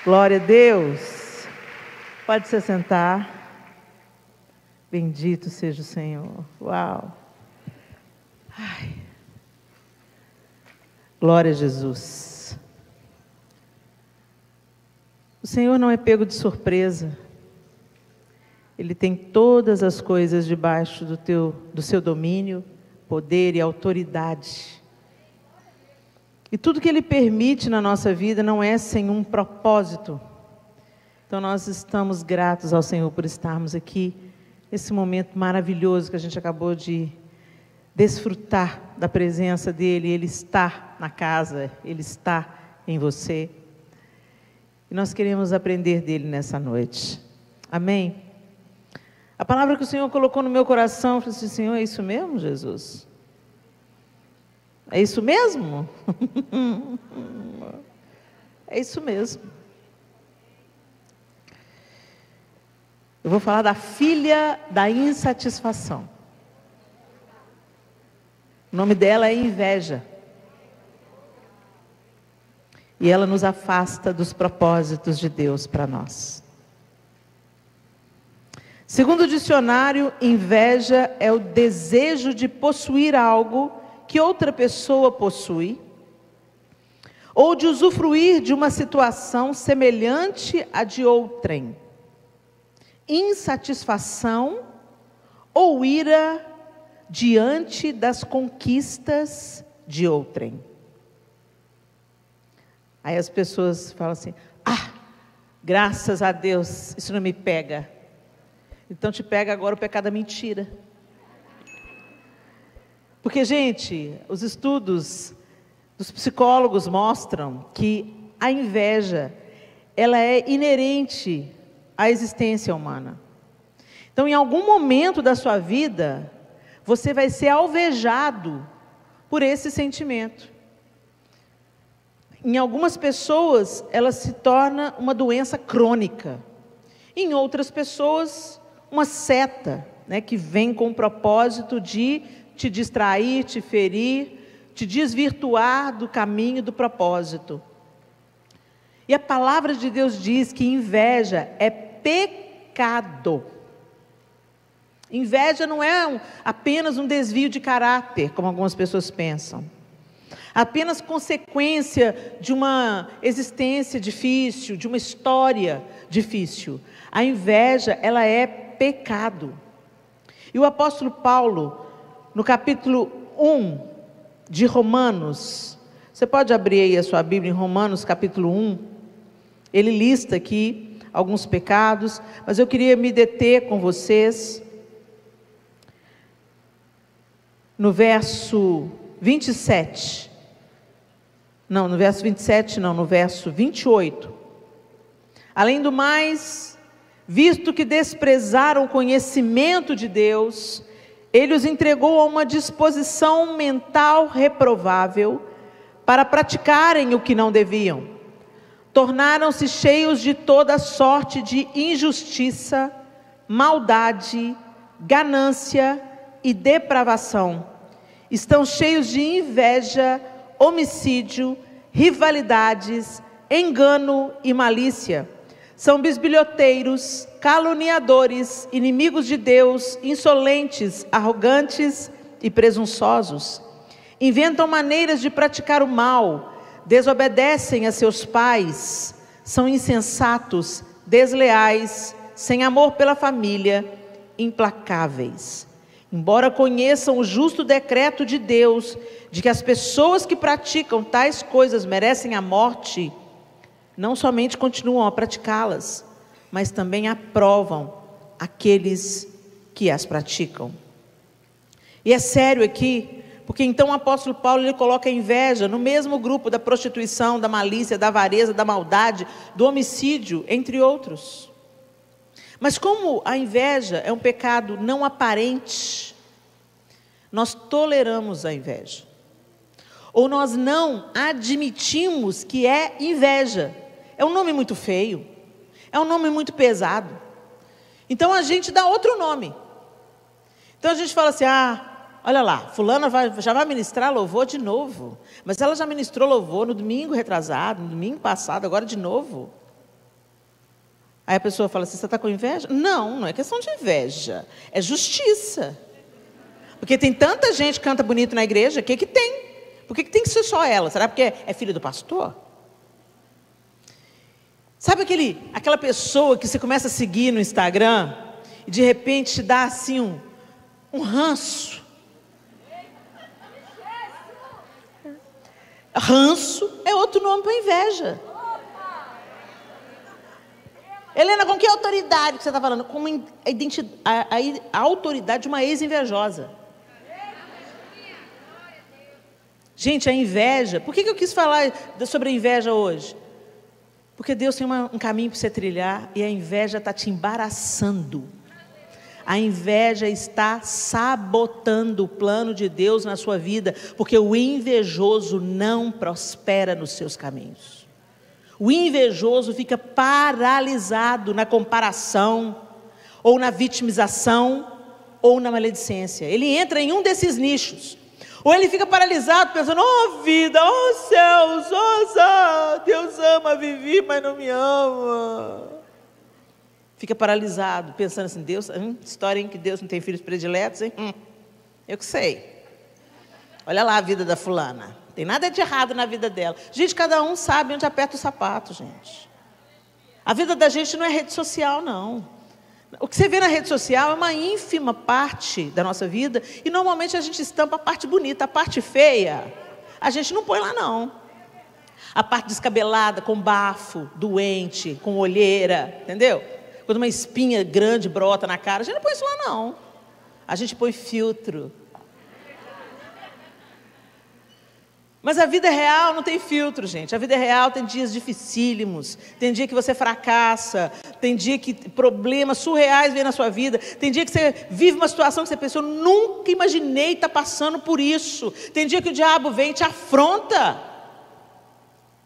Glória a Deus. Pode se sentar. Bendito seja o Senhor. Uau. Ai. Glória a Jesus. O Senhor não é pego de surpresa. Ele tem todas as coisas debaixo do seu domínio, poder e autoridade. E tudo que Ele permite na nossa vida não é sem um propósito. Então nós estamos gratos ao Senhor por estarmos aqui, nesse momento maravilhoso que a gente acabou de desfrutar da presença dEle. Ele está na casa, Ele está em você. E nós queremos aprender dEle nessa noite. Amém? A palavra que o Senhor colocou no meu coração, eu falei assim: Senhor, é isso mesmo, Jesus? É isso mesmo? É isso mesmo. Eu vou falar da filha da insatisfação. O nome dela é inveja. E ela nos afasta dos propósitos de Deus para nós. Segundo o dicionário, inveja é o desejo de possuir algo que outra pessoa possui, ou de usufruir de uma situação semelhante à de outrem. Insatisfação ou ira diante das conquistas de outrem. Aí as pessoas falam assim: graças a Deus, isso não me pega. Então te pega agora o pecado da mentira. Porque, gente, os estudos dos psicólogos mostram que a inveja, ela é inerente à existência humana. Então, em algum momento da sua vida, você vai ser alvejado por esse sentimento. Em algumas pessoas, ela se torna uma doença crônica. Em outras pessoas, uma seta, que vem com o propósito de te distrair, te ferir, te desvirtuar do caminho do propósito. E a palavra de Deus diz que inveja é pecado. Inveja não é apenas um desvio de caráter, como algumas pessoas pensam. Apenas consequência de uma existência difícil, de uma história difícil. A inveja, ela é pecado. E o apóstolo Paulo, no capítulo 1 de Romanos, você pode abrir aí a sua Bíblia em Romanos capítulo 1, ele lista aqui alguns pecados, mas eu queria me deter com vocês no verso 27, não, no verso 27 não, no verso 28. Além do mais, visto que desprezaram o conhecimento de Deus, Ele os entregou a uma disposição mental reprovável para praticarem o que não deviam. Tornaram-se cheios de toda sorte de injustiça, maldade, ganância e depravação. Estão cheios de inveja, homicídio, rivalidades, engano e malícia. São bisbilhoteiros, caluniadores, inimigos de Deus, insolentes, arrogantes e presunçosos. Inventam maneiras de praticar o mal, desobedecem a seus pais, são insensatos, desleais, sem amor pela família, implacáveis. Embora conheçam o justo decreto de Deus, de que as pessoas que praticam tais coisas merecem a morte, não somente continuam a praticá-las, mas também aprovam aqueles que as praticam. E é sério aqui, porque então o apóstolo Paulo ele coloca a inveja no mesmo grupo da prostituição, da malícia, da avareza, da maldade, do homicídio, entre outros. Mas como a inveja é um pecado não aparente, nós toleramos a inveja. Ou nós não admitimos que é inveja. É um nome muito feio, é um nome muito pesado. Então a gente dá outro nome. Então a gente fala assim: olha lá, fulana já vai ministrar louvor de novo. Mas ela já ministrou louvor no domingo retrasado, no domingo passado, agora de novo. Aí a pessoa fala assim, você está com inveja? Não, não é questão de inveja, é justiça. Porque tem tanta gente que canta bonito na igreja, o que que tem? Por que tem que ser só ela? Será porque é filha do pastor? Sabe aquela pessoa que você começa a seguir no Instagram e de repente te dá assim um ranço? Ranço é outro nome para inveja. Helena, com que autoridade que você está falando? Com a autoridade de uma ex-invejosa. Gente, a inveja, por que eu quis falar sobre a inveja hoje? Porque Deus tem um caminho para você trilhar e a inveja está te embaraçando. A inveja está sabotando o plano de Deus na sua vida, porque o invejoso não prospera nos seus caminhos. O invejoso fica paralisado na comparação, ou na vitimização, ou na maledicência. Ele entra em um desses nichos. Ou ele fica paralisado, pensando, oh vida, oh céus, oh céu, Deus ama Vivi, mas não me ama. Fica paralisado, pensando assim, Deus, história em que Deus não tem filhos prediletos, hein? Eu que sei. Olha lá a vida da fulana, não tem nada de errado na vida dela. Gente, cada um sabe onde aperta o sapato, gente. A vida da gente não é rede social, não. O que você vê na rede social é uma ínfima parte da nossa vida, e normalmente a gente estampa a parte bonita, a parte feia, a gente não põe lá não. A parte descabelada, com bafo, doente, com olheira, entendeu? Quando uma espinha grande brota na cara, a gente não põe isso lá não. A gente põe filtro. Mas a vida real não tem filtro, gente. A vida real tem dias dificílimos, tem dia que você fracassa, tem dia que problemas surreais vêm na sua vida, tem dia que você vive uma situação que você pensou, nunca imaginei estar passando por isso. Tem dia que o diabo vem e te afronta.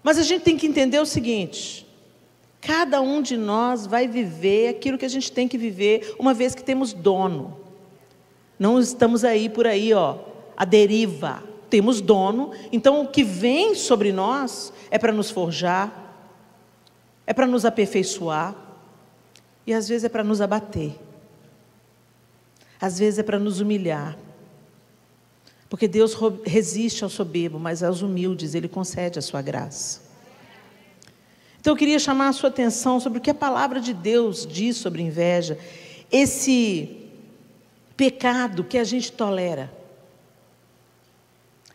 Mas a gente tem que entender o seguinte, cada um de nós vai viver aquilo que a gente tem que viver, uma vez que temos dono. Não estamos aí por aí, à deriva. Temos dono, então o que vem sobre nós é para nos forjar, é para nos aperfeiçoar, e às vezes é para nos abater, às vezes é para nos humilhar, porque Deus resiste ao soberbo, mas aos humildes Ele concede a sua graça. Então eu queria chamar a sua atenção sobre o que a palavra de Deus diz sobre inveja, esse pecado que a gente tolera.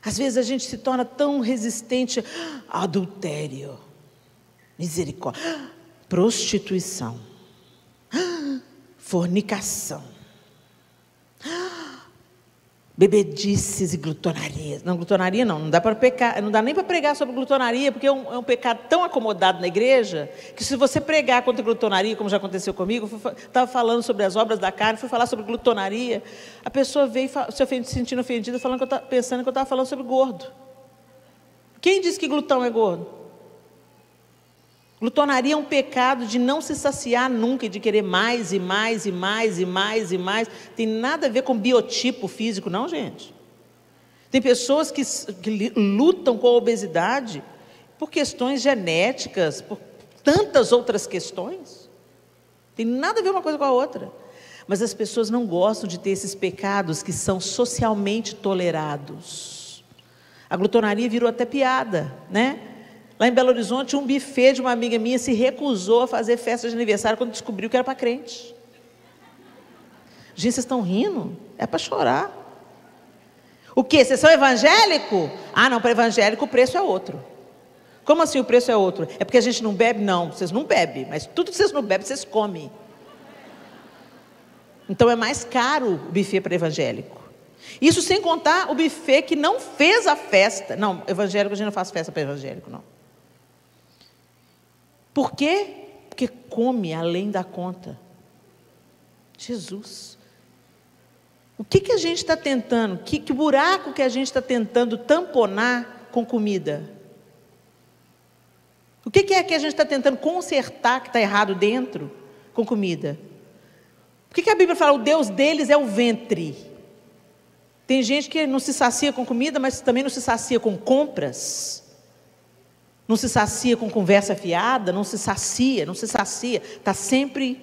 Às vezes a gente se torna tão resistente a adultério, misericórdia, prostituição, fornicação, bebedices e glutonarias. Não, glutonaria não dá para pecar, não dá nem para pregar sobre glutonaria, porque é um pecado tão acomodado na igreja, que se você pregar contra glutonaria, como já aconteceu comigo, estava falando sobre as obras da carne, fui falar sobre glutonaria, a pessoa veio se sentindo ofendida, pensando que eu estava falando sobre gordo. Quem disse que glutão é gordo? Glutonaria é um pecado de não se saciar nunca, e de querer mais e mais e mais e mais e mais. Tem nada a ver com biotipo físico, não, gente. Tem pessoas que lutam com a obesidade por questões genéticas, por tantas outras questões. Tem nada a ver uma coisa com a outra. Mas as pessoas não gostam de ter esses pecados que são socialmente tolerados. A glutonaria virou até piada, né? Lá em Belo Horizonte, um buffet de uma amiga minha se recusou a fazer festa de aniversário quando descobriu que era para crente. Gente, vocês estão rindo? É para chorar. O quê? Vocês são evangélico? Ah, não, para evangélico o preço é outro. Como assim o preço é outro? É porque a gente não bebe? Não, vocês não bebem, mas tudo que vocês não bebem, vocês comem. Então é mais caro o buffet para evangélico. Isso sem contar o buffet que não fez a festa. Não, evangélico, a gente não faz festa para evangélico, não. Por quê? Porque come além da conta. Jesus. O que a gente está tentando? Que buraco que a gente está tentando tamponar com comida? O que é que a gente está tentando consertar que está errado dentro com comida? Por que a Bíblia fala o Deus deles é o ventre? Tem gente que não se sacia com comida, mas também não se sacia com compras. não se sacia com conversa fiada, não se sacia, está sempre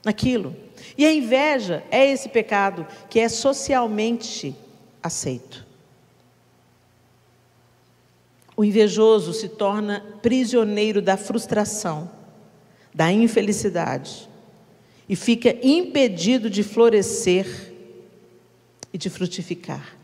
naquilo. E a inveja é esse pecado que é socialmente aceito. O invejoso se torna prisioneiro da frustração, da infelicidade, e fica impedido de florescer e de frutificar.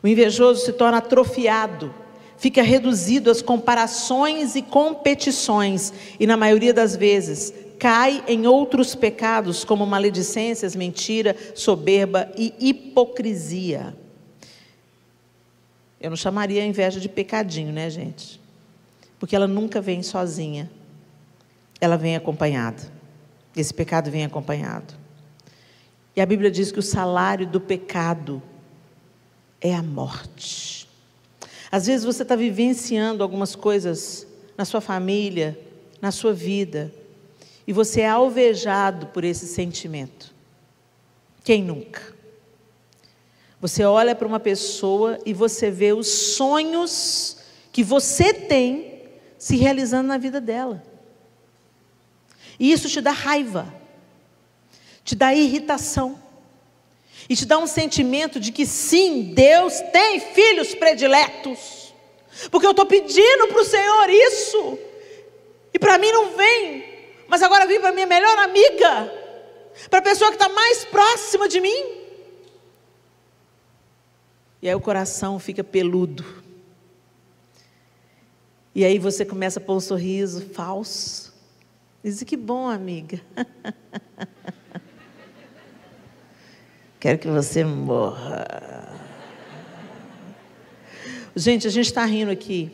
O invejoso se torna atrofiado, fica reduzido às comparações e competições, e na maioria das vezes cai em outros pecados como maledicências, mentira, soberba e hipocrisia. Eu não chamaria a inveja de pecadinho, né, gente? Porque ela nunca vem sozinha. Ela vem acompanhada. Esse pecado vem acompanhado. E a Bíblia diz que o salário do pecado é a morte. Às vezes você está vivenciando algumas coisas na sua família, na sua vida, e você é alvejado por esse sentimento. Quem nunca? Você olha para uma pessoa e você vê os sonhos que você tem se realizando na vida dela. E isso te dá raiva, te dá irritação, e te dá um sentimento de que sim, Deus tem filhos prediletos, porque eu estou pedindo para o Senhor isso, e para mim não vem, mas agora vem para a minha melhor amiga, para a pessoa que está mais próxima de mim. E aí o coração fica peludo. E aí você começa a pôr um sorriso falso. Diz: que bom, amiga. Quero que você morra. Gente, a gente está rindo aqui.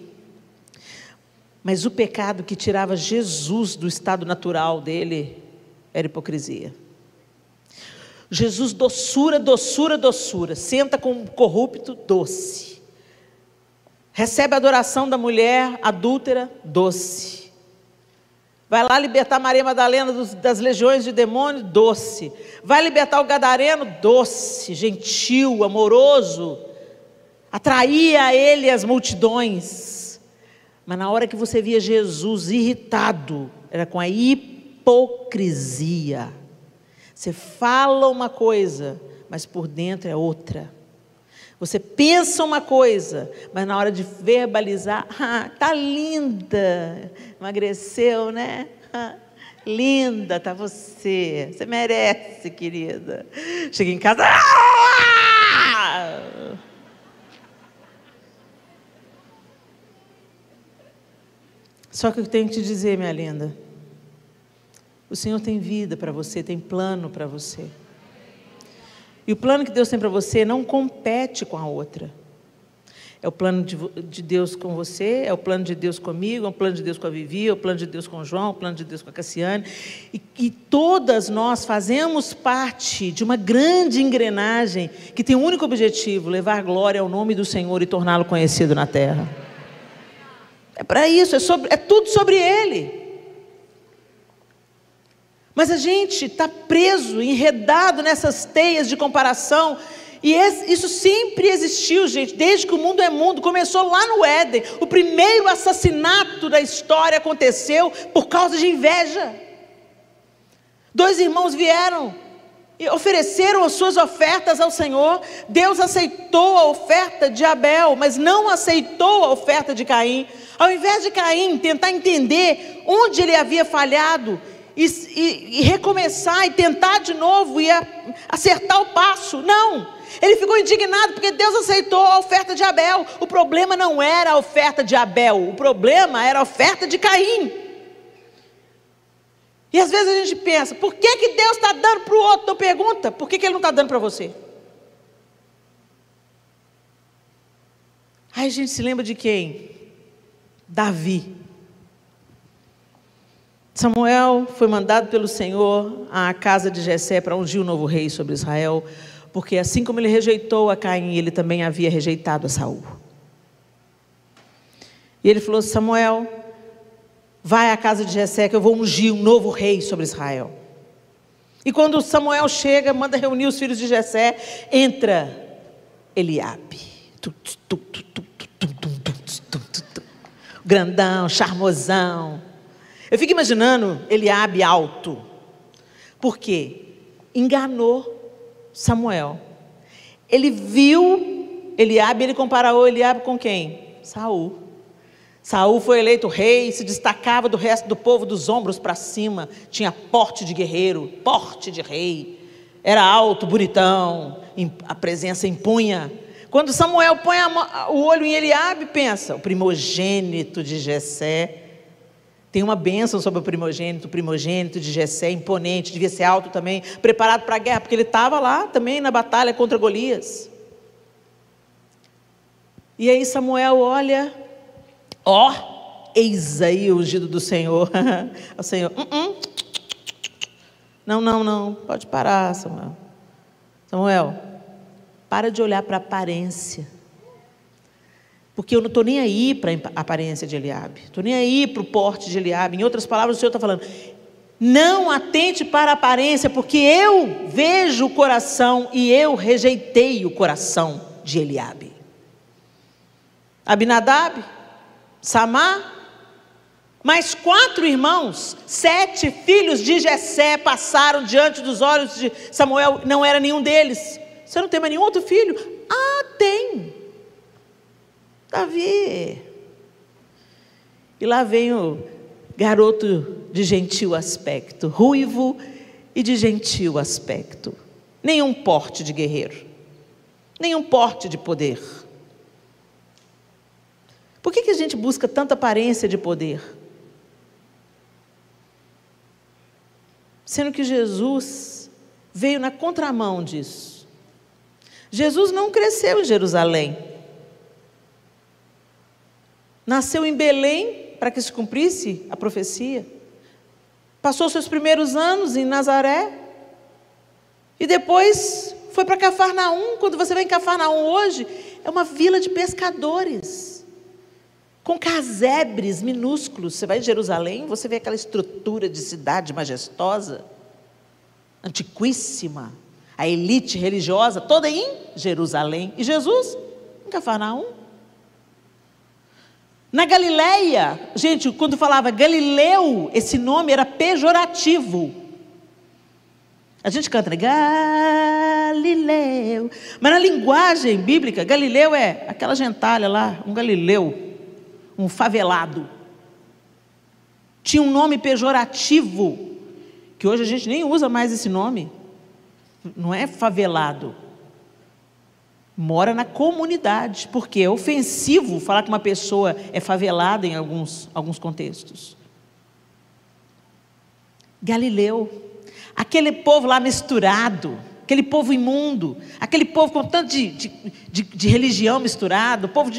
Mas o pecado que tirava Jesus do estado natural dele era hipocrisia. Jesus, doçura, doçura, doçura. Senta com um corrupto, doce. Recebe a adoração da mulher adúltera, doce. Vai lá libertar Maria Madalena das legiões de demônio, doce. Vai libertar o gadareno, doce, gentil, amoroso. Atraía a ele as multidões. Mas na hora que você via Jesus irritado, era com a hipocrisia. Você fala uma coisa, mas por dentro é outra. Você pensa uma coisa, mas na hora de verbalizar, tá linda, emagreceu, né? Linda tá você merece, querida. Chega em casa, Só que eu tenho que te dizer, minha linda, o Senhor tem vida para você, tem plano para você. E o plano que Deus tem para você não compete com a outra. É o plano de Deus com você, é o plano de Deus comigo, é o plano de Deus com a Vivi, é o plano de Deus com o João, é o plano de Deus com a Cassiane. E todas nós fazemos parte de uma grande engrenagem que tem um único objetivo: levar glória ao nome do Senhor e torná-lo conhecido na terra. É para isso, é tudo sobre Ele. Mas a gente está preso, enredado nessas teias de comparação. E isso sempre existiu, gente, desde que o mundo é mundo. Começou lá no Éden. O primeiro assassinato da história aconteceu por causa de inveja. 2 irmãos vieram e ofereceram as suas ofertas ao Senhor. Deus aceitou a oferta de Abel, mas não aceitou a oferta de Caim. Ao invés de Caim tentar entender onde ele havia falhado, e recomeçar e tentar de novo e acertar o passo, não, ele ficou indignado porque Deus aceitou a oferta de Abel. O problema não era a oferta de Abel, o problema era a oferta de Caim. E às vezes a gente pensa: por que Deus está dando para o outro? Então pergunta: por que Ele não está dando para você? Aí a gente se lembra de quem? Davi. Samuel foi mandado pelo Senhor à casa de Jessé para ungir o novo rei sobre Israel, porque assim como ele rejeitou a Caim, ele também havia rejeitado a Saul. E ele falou: Samuel, vai à casa de Jessé que eu vou ungir um novo rei sobre Israel. E quando Samuel chega, manda reunir os filhos de Jessé, entra Eliabe. grandão, charmosão. Eu fico imaginando Eliabe alto. Por quê? Enganou Samuel. Ele viu Eliabe, ele comparou Eliabe com quem? Saul. Saul foi eleito rei, se destacava do resto do povo dos ombros para cima, tinha porte de guerreiro, porte de rei, era alto, bonitão, a presença impunha. Quando Samuel põe o olho em Eliabe, pensa, o primogênito de Jessé. Tem uma bênção sobre o primogênito de Jessé, imponente, devia ser alto também, preparado para a guerra, porque ele estava lá também na batalha contra Golias. E aí Samuel olha, eis aí o ungido do Senhor. O Senhor, não, pode parar, Samuel. Samuel, para de olhar para a aparência. Porque eu não estou nem aí para a aparência de Eliabe, estou nem aí para o porte de Eliabe. Em outras palavras, o Senhor está falando, não atente para a aparência, porque eu vejo o coração e eu rejeitei o coração de Eliabe. Abinadab, Samar, mais 4 irmãos, 7 filhos de Jessé passaram diante dos olhos de Samuel, não era nenhum deles. Você não tem mais nenhum outro filho? Ah, tem. Davi. E lá vem o garoto de gentil aspecto, ruivo e de gentil aspecto. Nenhum porte de guerreiro, nenhum porte de poder. Por que a gente busca tanta aparência de poder? Sendo que Jesus veio na contramão disso. Jesus não cresceu em Jerusalém. Nasceu em Belém para que se cumprisse a profecia. Passou seus primeiros anos em Nazaré. E depois foi para Cafarnaum. Quando você vai em Cafarnaum hoje, é uma vila de pescadores, com casebres minúsculos. Você vai em Jerusalém, você vê aquela estrutura de cidade majestosa, antiquíssima, a elite religiosa toda em Jerusalém. E Jesus em Cafarnaum. Na Galileia, gente, quando falava Galileu, esse nome era pejorativo. A gente canta, né? Galileu. Mas na linguagem bíblica, Galileu é aquela gentalha lá, um Galileu, um favelado. Tinha um nome pejorativo, que hoje a gente nem usa mais esse nome. Não é favelado. Mora na comunidade, porque é ofensivo falar que uma pessoa é favelada em alguns contextos. Galileu, aquele povo lá misturado, aquele povo imundo, aquele povo com tanto de religião misturado, povo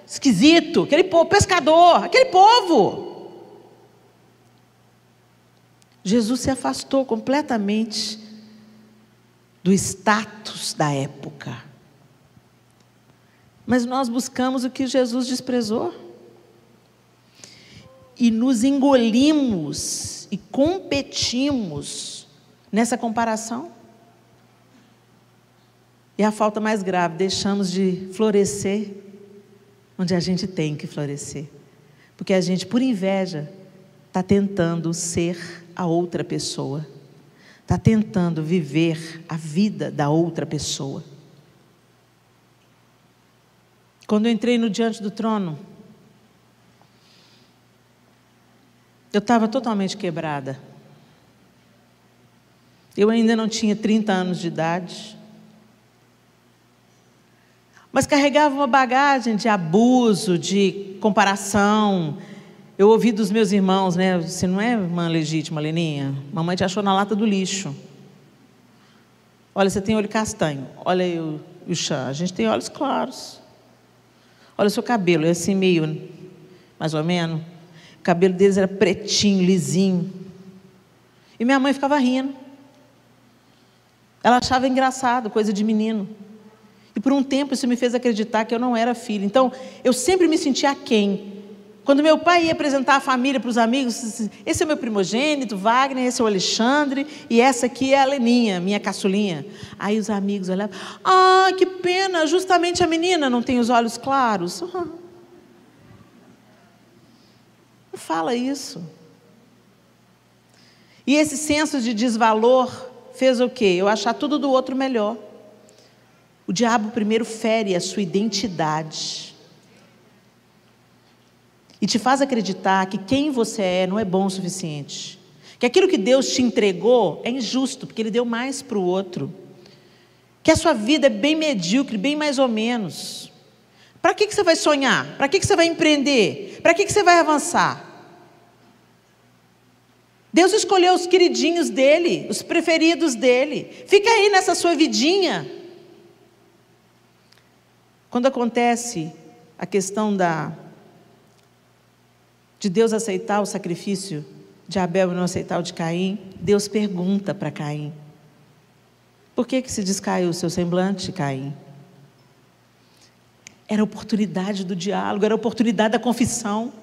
esquisito, aquele povo pescador, aquele povo. Jesus se afastou completamente do status da época. Mas nós buscamos o que Jesus desprezou. E nos engolimos e competimos nessa comparação. E a falta mais grave, deixamos de florescer onde a gente tem que florescer. Porque a gente, por inveja, está tentando ser a outra pessoa. Está tentando viver a vida da outra pessoa. Quando eu entrei no diante do trono, eu estava totalmente quebrada. Eu ainda não tinha 30 anos de idade, mas carregava uma bagagem de abuso, de comparação. Eu ouvi dos meus irmãos, né? Você não é irmã legítima, Leninha? Mamãe te achou na lata do lixo. Olha, você tem olho castanho. Olha aí o Xan, a gente tem olhos claros. Olha o seu cabelo, é assim meio, mais ou menos. O cabelo deles era pretinho, lisinho. E minha mãe ficava rindo. Ela achava engraçado, coisa de menino. E por um tempo isso me fez acreditar que eu não era filha. Então, eu sempre me sentia aquém. Quando meu pai ia apresentar a família para os amigos, esse é meu primogênito, Wagner, esse é o Alexandre, e essa aqui é a Leninha, minha caçulinha. Aí os amigos olhavam, ah, que pena, justamente a menina não tem os olhos claros. Não fala isso. E esse senso de desvalor fez o quê? Eu achar tudo do outro melhor. O diabo primeiro fere a sua identidade. E te faz acreditar que quem você é não é bom o suficiente. Que aquilo que Deus te entregou é injusto, porque Ele deu mais para o outro. Que a sua vida é bem medíocre, bem mais ou menos. Para que você vai sonhar? Para que você vai empreender? Para que você vai avançar? Deus escolheu os queridinhos dEle, os preferidos dEle. Fica aí nessa sua vidinha. Quando acontece a questão de Deus aceitar o sacrifício de Abel e não aceitar o de Caim, Deus pergunta para Caim: por que se descaiu o seu semblante, Caim? Era a oportunidade do diálogo, era a oportunidade da confissão.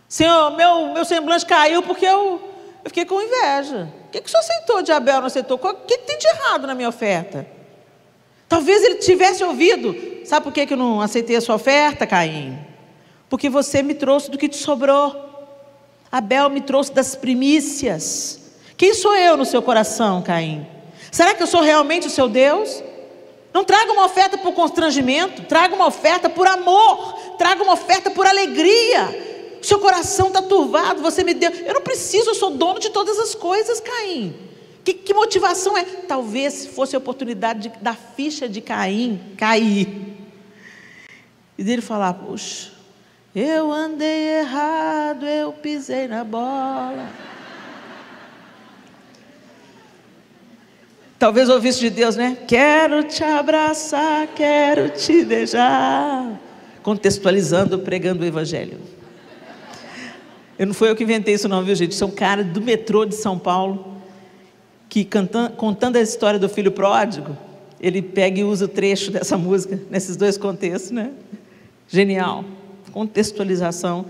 Senhor, meu semblante caiu porque eu fiquei com inveja. O que o senhor aceitou de Abel, não aceitou? O que tem de errado na minha oferta? Talvez ele tivesse ouvido: sabe por que eu não aceitei a sua oferta, Caim? Porque você me trouxe do que te sobrou. Abel me trouxe das primícias. Quem sou eu no seu coração, Caim? Será que eu sou realmente o seu Deus? Não traga uma oferta por constrangimento, traga uma oferta por amor, traga uma oferta por alegria. O seu coração está turvado, você me deu. Eu não preciso, eu sou dono de todas as coisas, Caim. Que motivação é? Talvez fosse a oportunidade da ficha de Caim cair. E dele falar: puxa, eu andei errado, eu pisei na bola. Talvez ouvisse de Deus, né? Quero te abraçar, quero te beijar. Contextualizando, pregando o evangelho. Não foi eu que inventei isso não, viu, gente? Isso é um cara do metrô de São Paulo, que contando a história do filho pródigo, ele pega e usa o trecho dessa música, nesses dois contextos, né? Genial. Contextualização,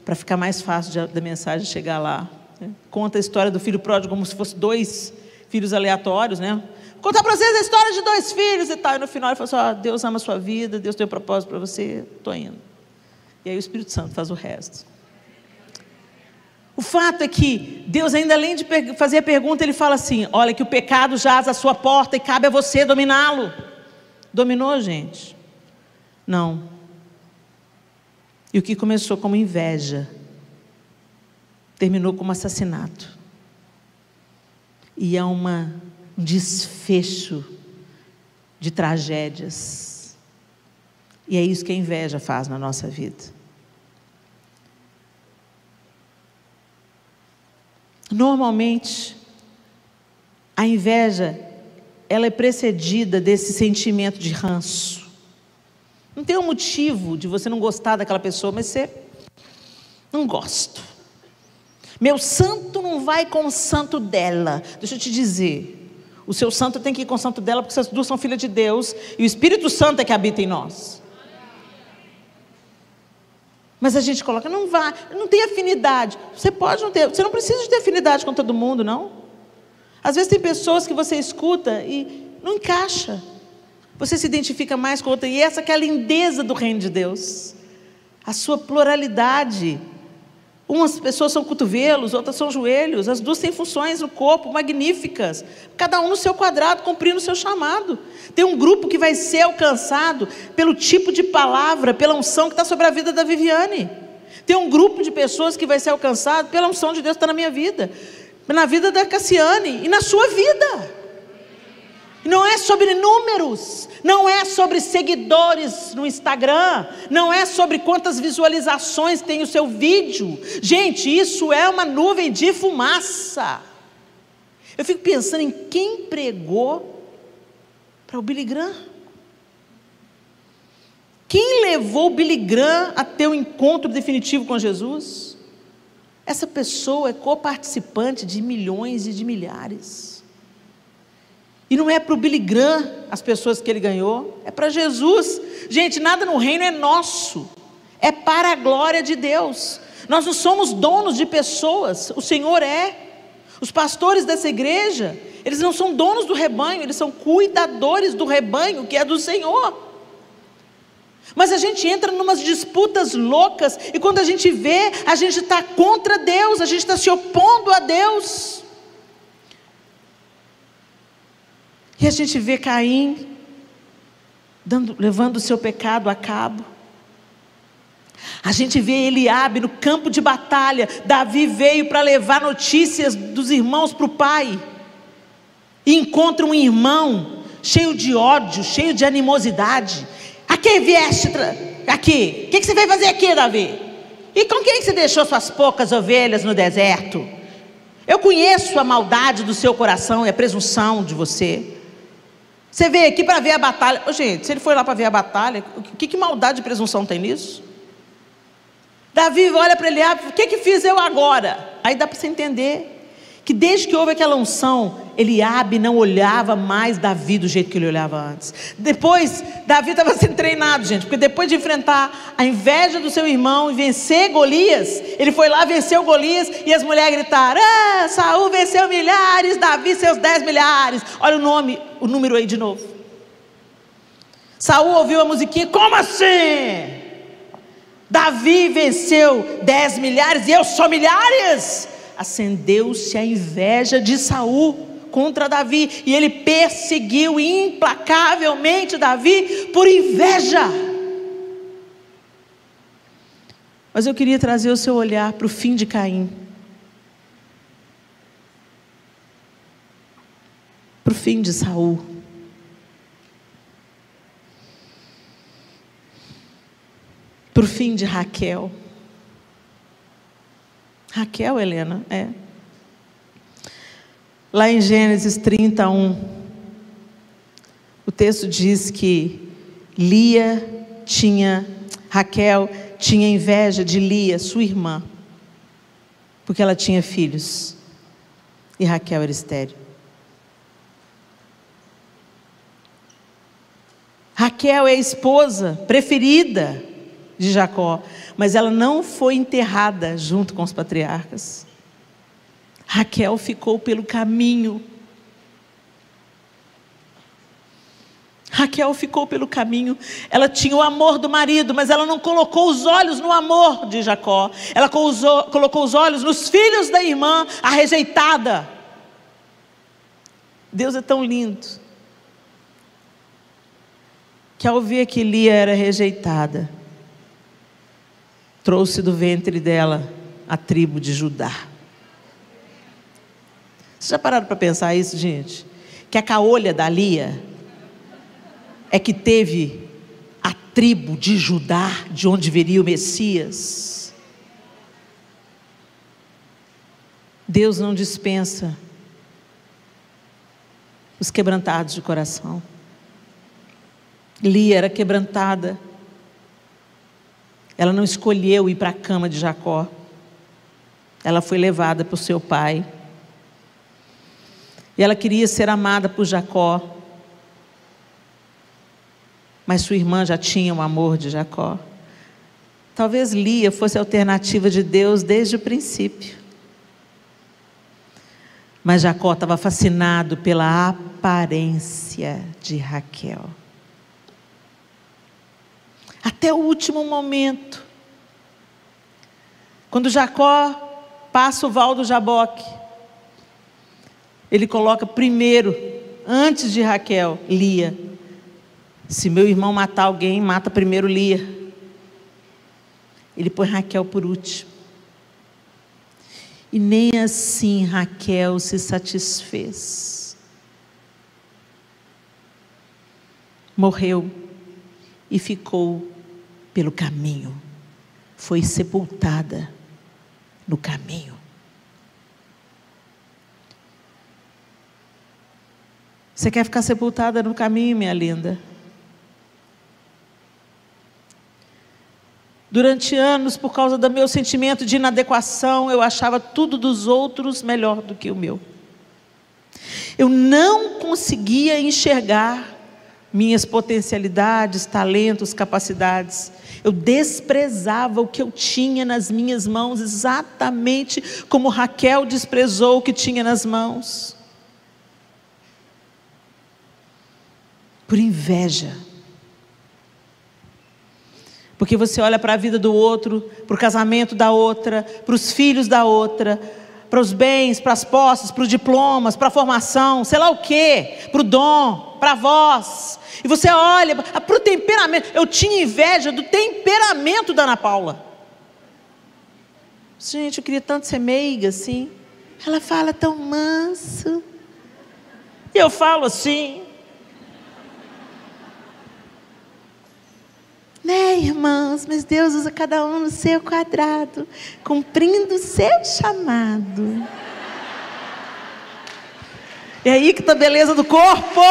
para ficar mais fácil da mensagem chegar lá. Né? Conta a história do filho pródigo como se fosse dois filhos aleatórios, né? Vou contar para vocês a história de dois filhos e tal. E no final ele fala assim: Deus ama a sua vida, Deus tem um propósito para você, estou indo. E aí o Espírito Santo faz o resto. O fato é que Deus, ainda além de fazer a pergunta, Ele fala assim: olha, que o pecado jaz à sua porta e cabe a você dominá-lo. Dominou, gente? Não. E o que começou como inveja, terminou como assassinato. E é um desfecho de tragédias. E é isso que a inveja faz na nossa vida. Normalmente, a inveja, ela é precedida desse sentimento de ranço. Não tem um motivo de você não gostar daquela pessoa, mas você não gosta. Meu santo não vai com o santo dela. Deixa eu te dizer, o seu santo tem que ir com o santo dela, porque essas duas são filhas de Deus, e o Espírito Santo é que habita em nós. Mas a gente coloca: não vai, não tem afinidade. Você pode não ter, você não precisa de ter afinidade com todo mundo, não. Às vezes tem pessoas que você escuta e não encaixa. Você se identifica mais com outra, e essa que é a lindeza do reino de Deus. A sua pluralidade. Umas pessoas são cotovelos, outras são joelhos. As duas têm funções no corpo magníficas. Cada um no seu quadrado, cumprindo o seu chamado. Tem um grupo que vai ser alcançado pelo tipo de palavra, pela unção que está sobre a vida da Viviane. Tem um grupo de pessoas que vai ser alcançado pela unção de Deus que está na minha vida, na vida da Cassiane e na sua vida. Não é sobre números, não é sobre seguidores no Instagram, não é sobre quantas visualizações tem o seu vídeo. Gente, isso é uma nuvem de fumaça. Eu fico pensando em quem pregou para o Billy Graham. Quem levou o Billy Graham a ter um encontro definitivo com Jesus? Essa pessoa é coparticipante de milhões e de milhares. E não é para o Billy Graham as pessoas que ele ganhou, é para Jesus. Gente, nada no reino é nosso, é para a glória de Deus. Nós não somos donos de pessoas, o Senhor é. Os pastores dessa igreja, eles não são donos do rebanho, eles são cuidadores do rebanho que é do Senhor. Mas a gente entra em umas disputas loucas, e quando a gente vê, a gente está contra Deus, a gente está se opondo a Deus. E a gente vê Caim levando o seu pecado a cabo. A gente vê Eliabe no campo de batalha. Davi veio para levar notícias dos irmãos para o pai, e encontra um irmão cheio de ódio, cheio de animosidade. Aqui vieste, aqui, o que você veio fazer aqui, Davi? E com quem você deixou suas poucas ovelhas no deserto? Eu conheço a maldade do seu coração e a presunção de você. Você veio aqui para ver a batalha. Gente, se ele foi lá para ver a batalha, que maldade e presunção tem nisso? Davi olha para Eliabe, o que fiz eu agora? Aí dá para você entender que desde que houve aquela unção, Eliabe não olhava mais Davi do jeito que ele olhava antes. Depois, Davi estava sendo treinado, gente, porque depois de enfrentar a inveja do seu irmão e vencer Golias, ele foi lá, venceu Golias, e as mulheres gritaram: Saul venceu milhares, Davi seus 10 milhares. Olha o número aí de novo. Saul ouviu a musiquinha: como assim? Davi venceu 10 milhares e eu só milhares? Acendeu-se a inveja de Saul contra Davi, e ele perseguiu implacavelmente Davi por inveja. Mas eu queria trazer o seu olhar para o fim de Caim, para o fim de Saul, para o fim de Raquel. Raquel, Helena, lá em Gênesis 31, o texto diz que Raquel tinha inveja de Lia, sua irmã, porque ela tinha filhos, e Raquel era estéril. Raquel é a esposa preferida de Jacó, mas ela não foi enterrada junto com os patriarcas. Raquel ficou pelo caminho. Raquel ficou pelo caminho. Ela tinha o amor do marido, mas ela não colocou os olhos no amor de Jacó. Ela colocou os olhos nos filhos da irmã, a rejeitada. Deus é tão lindo, que ao ver que Lia era rejeitada, trouxe do ventre dela a tribo de Judá. Vocês já pararam para pensar isso, gente? Que a caolha da Lia é que teve a tribo de Judá, de onde viria o Messias. Deus não dispensa os quebrantados de coração. Lia era quebrantada. Ela não escolheu ir para a cama de Jacó. Ela foi levada por seu pai. E ela queria ser amada por Jacó. Mas sua irmã já tinha o amor de Jacó. Talvez Lia fosse a alternativa de Deus desde o princípio. Mas Jacó estava fascinado pela aparência de Raquel. Até o último momento, quando Jacó passa o val do Jaboque, ele coloca primeiro, antes de Raquel, Lia. Se meu irmão matar alguém, mata primeiro Lia. Ele põe Raquel por último. E nem assim Raquel se satisfez. Morreu e ficou pelo caminho. Foi sepultada no caminho. Você quer ficar sepultada no caminho, minha linda? Durante anos, por causa do meu sentimento de inadequação, eu achava tudo dos outros melhor do que o meu. Eu não conseguia enxergar minhas potencialidades, talentos, capacidades. Eu desprezava o que eu tinha nas minhas mãos, exatamente como Raquel desprezou o que tinha nas mãos. Por inveja. Porque você olha para a vida do outro, para o casamento da outra, para os filhos da outra, para os bens, para as posses, para os diplomas, para a formação, sei lá o quê, para o dom, para a voz. E você olha para o temperamento. Eu tinha inveja do temperamento da Ana Paula. Gente, eu queria tanto ser meiga assim. Ela fala tão manso. E eu falo assim. Né, irmãos? Mas Deus usa cada um no seu quadrado, cumprindo o seu chamado. É aí que está a beleza do corpo.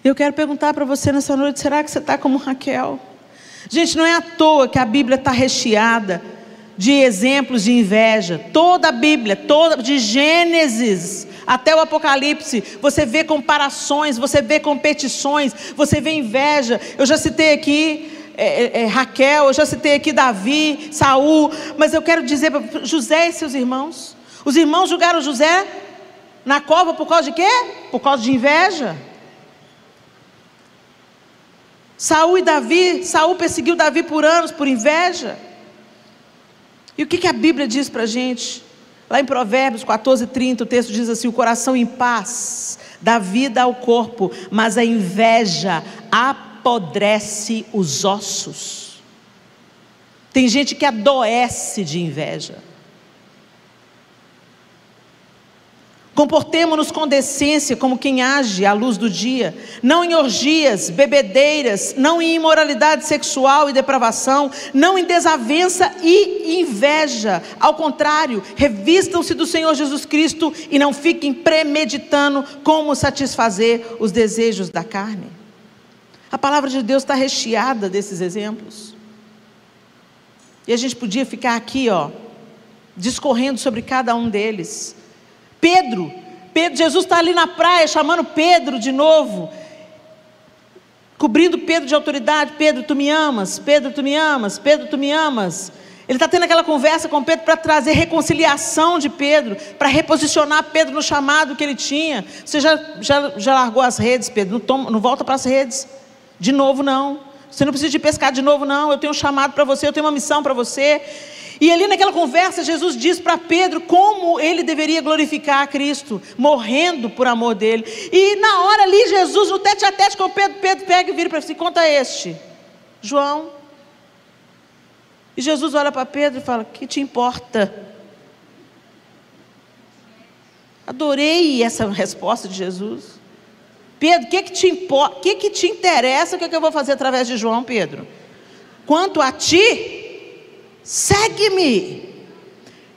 Eu quero perguntar para você nessa noite, será que você está como Raquel? Gente, não é à toa que a Bíblia está recheada de exemplos de inveja. Toda a Bíblia, de Gênesis até o Apocalipse, você vê comparações, você vê competições, você vê inveja. Eu já citei aqui Raquel, eu já citei aqui Davi, Saul, mas eu quero dizer para José e seus irmãos. Os irmãos julgaram José na cova por causa de quê? Por causa de inveja. Saul e Davi, Saul perseguiu Davi por anos por inveja. E o que a Bíblia diz para a gente? Lá em Provérbios 14:30, o texto diz assim: o coração em paz dá vida ao corpo, mas a inveja apodrece os ossos. Tem gente que adoece de inveja. Comportemo-nos com decência como quem age à luz do dia, não em orgias, bebedeiras, não em imoralidade sexual e depravação, não em desavença e inveja. Ao contrário, revistam-se do Senhor Jesus Cristo e não fiquem premeditando como satisfazer os desejos da carne. A palavra de Deus está recheada desses exemplos. E a gente podia ficar aqui, discorrendo sobre cada um deles. Pedro, Jesus está ali na praia chamando Pedro de novo, cobrindo Pedro de autoridade. Pedro, tu me amas? Pedro, tu me amas? Pedro, tu me amas? Ele está tendo aquela conversa com Pedro para trazer reconciliação de Pedro, para reposicionar Pedro no chamado que ele tinha. Você já largou as redes, Pedro? Não volta para as redes de novo, não. Você não precisa de pescar de novo, não. Eu tenho um chamado para você, eu tenho uma missão para você. E ali naquela conversa, Jesus diz para Pedro como ele deveria glorificar a Cristo, morrendo por amor dele. E na hora ali, Jesus, no tete a tete com Pedro, Pedro pega e vira para si: conta este, João. E Jesus olha para Pedro e fala: que te importa? Adorei essa resposta de Jesus. Pedro, o que te importa? O que te interessa? O que eu vou fazer através de João, Pedro? Quanto a ti, segue-me.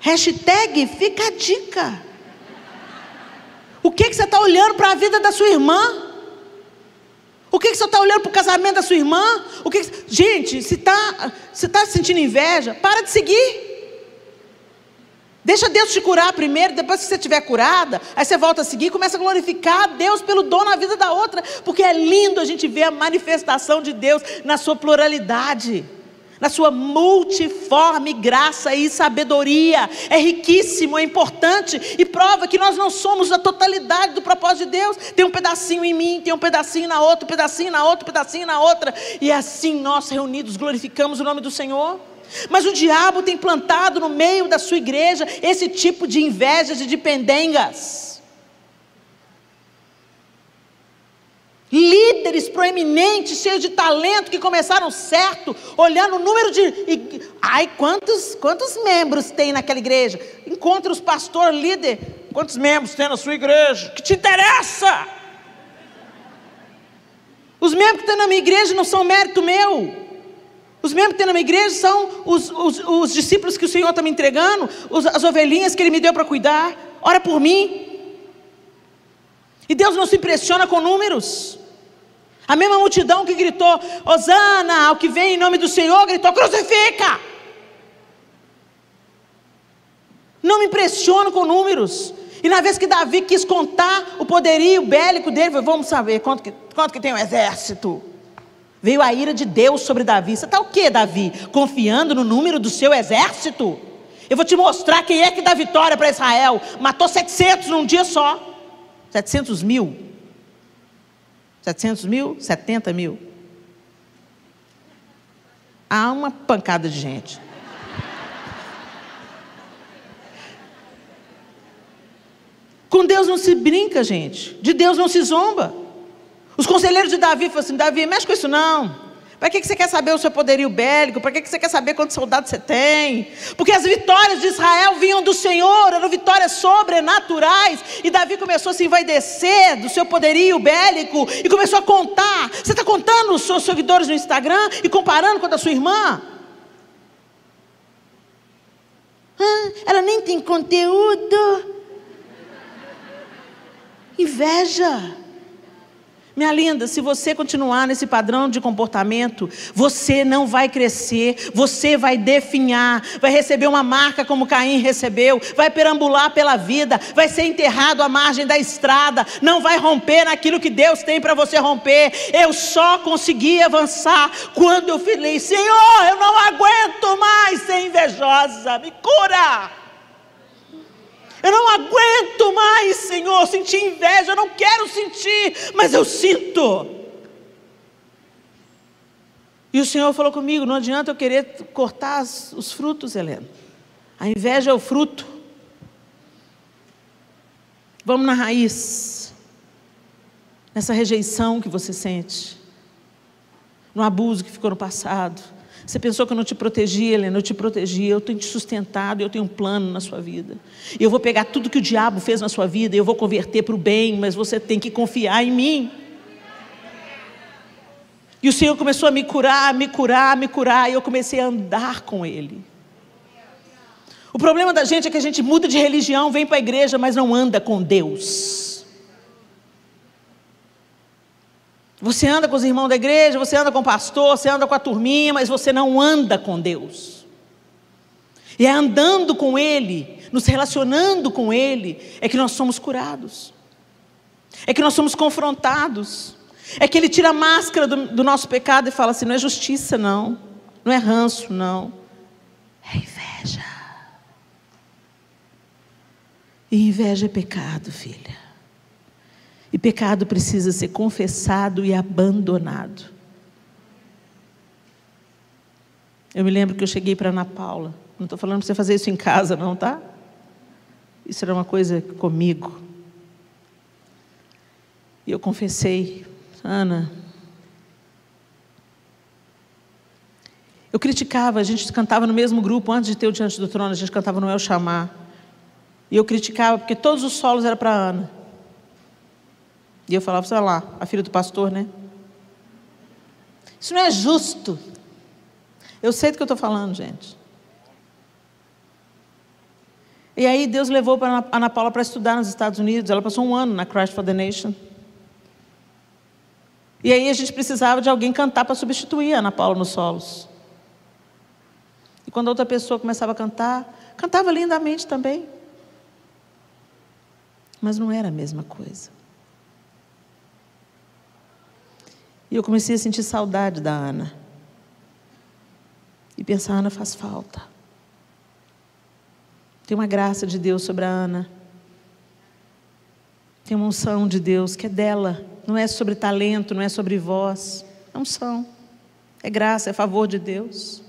Hashtag fica a dica. O que você está olhando para a vida da sua irmã? O que você está olhando para o casamento da sua irmã? Gente, se está sentindo inveja, para de seguir. Deixa Deus te curar primeiro. Depois que você estiver curada, aí você volta a seguir, começa a glorificar a Deus pelo dom na vida da outra. Porque é lindo a gente ver a manifestação de Deus na sua pluralidade, na sua multiforme graça e sabedoria. É riquíssimo, é importante, e prova que nós não somos a totalidade do propósito de Deus. Tem um pedacinho em mim, tem um pedacinho na outra, um pedacinho na outra, um pedacinho na outra, e assim nós reunidos glorificamos o nome do Senhor. Mas o diabo tem plantado no meio da sua igreja esse tipo de invejas e de pendengas. Líderes proeminentes, cheios de talento, que começaram certo, olhando o número de... Ai, quantos membros tem naquela igreja? Encontra os pastor, líder. Quantos membros tem na sua igreja? Que te interessa? Os membros que tem na minha igreja não são mérito meu. Os membros que tem na minha igreja são os discípulos que o Senhor está me entregando, as ovelhinhas que Ele me deu para cuidar. Ora por mim. E Deus não se impressiona com números. A mesma multidão que gritou Hosana ao que vem em nome do Senhor, gritou crucifica. Não me impressiono com números. E na vez que Davi quis contar o poderio bélico dele, falou: vamos saber quanto que tem o exército. Veio a ira de Deus sobre Davi. Você está o que, Davi? Confiando no número do seu exército? Eu vou te mostrar quem é que dá vitória para Israel. Matou 700 num dia só. 700 mil? 700 mil? 70 mil? Há uma pancada de gente. Com Deus não se brinca, gente. De Deus não se zomba. Os conselheiros de Davi falaram assim: Davi, mexe com isso não. Para que você quer saber o seu poderio bélico? Para que você quer saber quantos soldados você tem? Porque as vitórias de Israel vinham do Senhor, eram vitórias sobrenaturais. E Davi começou a se envaidecer do seu poderio bélico e começou a contar. Você está contando os seus seguidores no Instagram e comparando com a da sua irmã? Ela nem tem conteúdo. Inveja. Minha linda, se você continuar nesse padrão de comportamento, você não vai crescer, você vai definhar, vai receber uma marca como Caim recebeu, vai perambular pela vida, vai ser enterrado à margem da estrada, não vai romper naquilo que Deus tem para você romper. Eu só consegui avançar quando eu falei: Senhor, eu não aguento mais ser invejosa, me cura. Eu não aguento mais, Senhor, sentir inveja. Eu não quero sentir, mas eu sinto. E o Senhor falou comigo: não adianta eu querer cortar os frutos, Helena. A inveja é o fruto. Vamos na raiz. Nessa rejeição que você sente. No abuso que ficou no passado. Você pensou que eu não te protegia, Helena? Eu te protegi, eu tenho te sustentado, eu tenho um plano na sua vida. E eu vou pegar tudo que o diabo fez na sua vida e eu vou converter para o bem, mas você tem que confiar em mim. E o Senhor começou a me curar, me curar, me curar, e eu comecei a andar com Ele. O problema da gente é que a gente muda de religião, vem para a igreja, mas não anda com Deus. Você anda com os irmãos da igreja, você anda com o pastor, você anda com a turminha, mas você não anda com Deus. E é andando com Ele, nos relacionando com Ele, é que nós somos curados. É que nós somos confrontados. É que Ele tira a máscara do nosso pecado e fala assim: não é justiça não, não é ranço não, é inveja. E inveja é pecado, filha. E pecado precisa ser confessado e abandonado. Eu me lembro que eu cheguei para Ana Paula. Não estou falando para você fazer isso em casa não, tá? Isso era uma coisa comigo. E eu confessei: Ana, eu criticava, a gente cantava no mesmo grupo, antes de ter o Diante do Trono, a gente cantava no El Chamar. E eu criticava, porque todos os solos eram para Ana. E eu falava: sei lá, a filha do pastor, né? Isso não é justo. Eu sei do que eu estou falando, gente. E aí Deus levou para Ana Paula para estudar nos Estados Unidos. Ela passou um ano na Christ for the Nation. E aí a gente precisava de alguém cantar para substituir a Ana Paula nos solos. E quando a outra pessoa começava a cantar, cantava lindamente também. Mas não era a mesma coisa. E eu comecei a sentir saudade da Ana. E pensar: a Ana faz falta. Tem uma graça de Deus sobre a Ana. Tem uma unção de Deus que é dela. Não é sobre talento, não é sobre voz. É unção. É graça, é favor de Deus.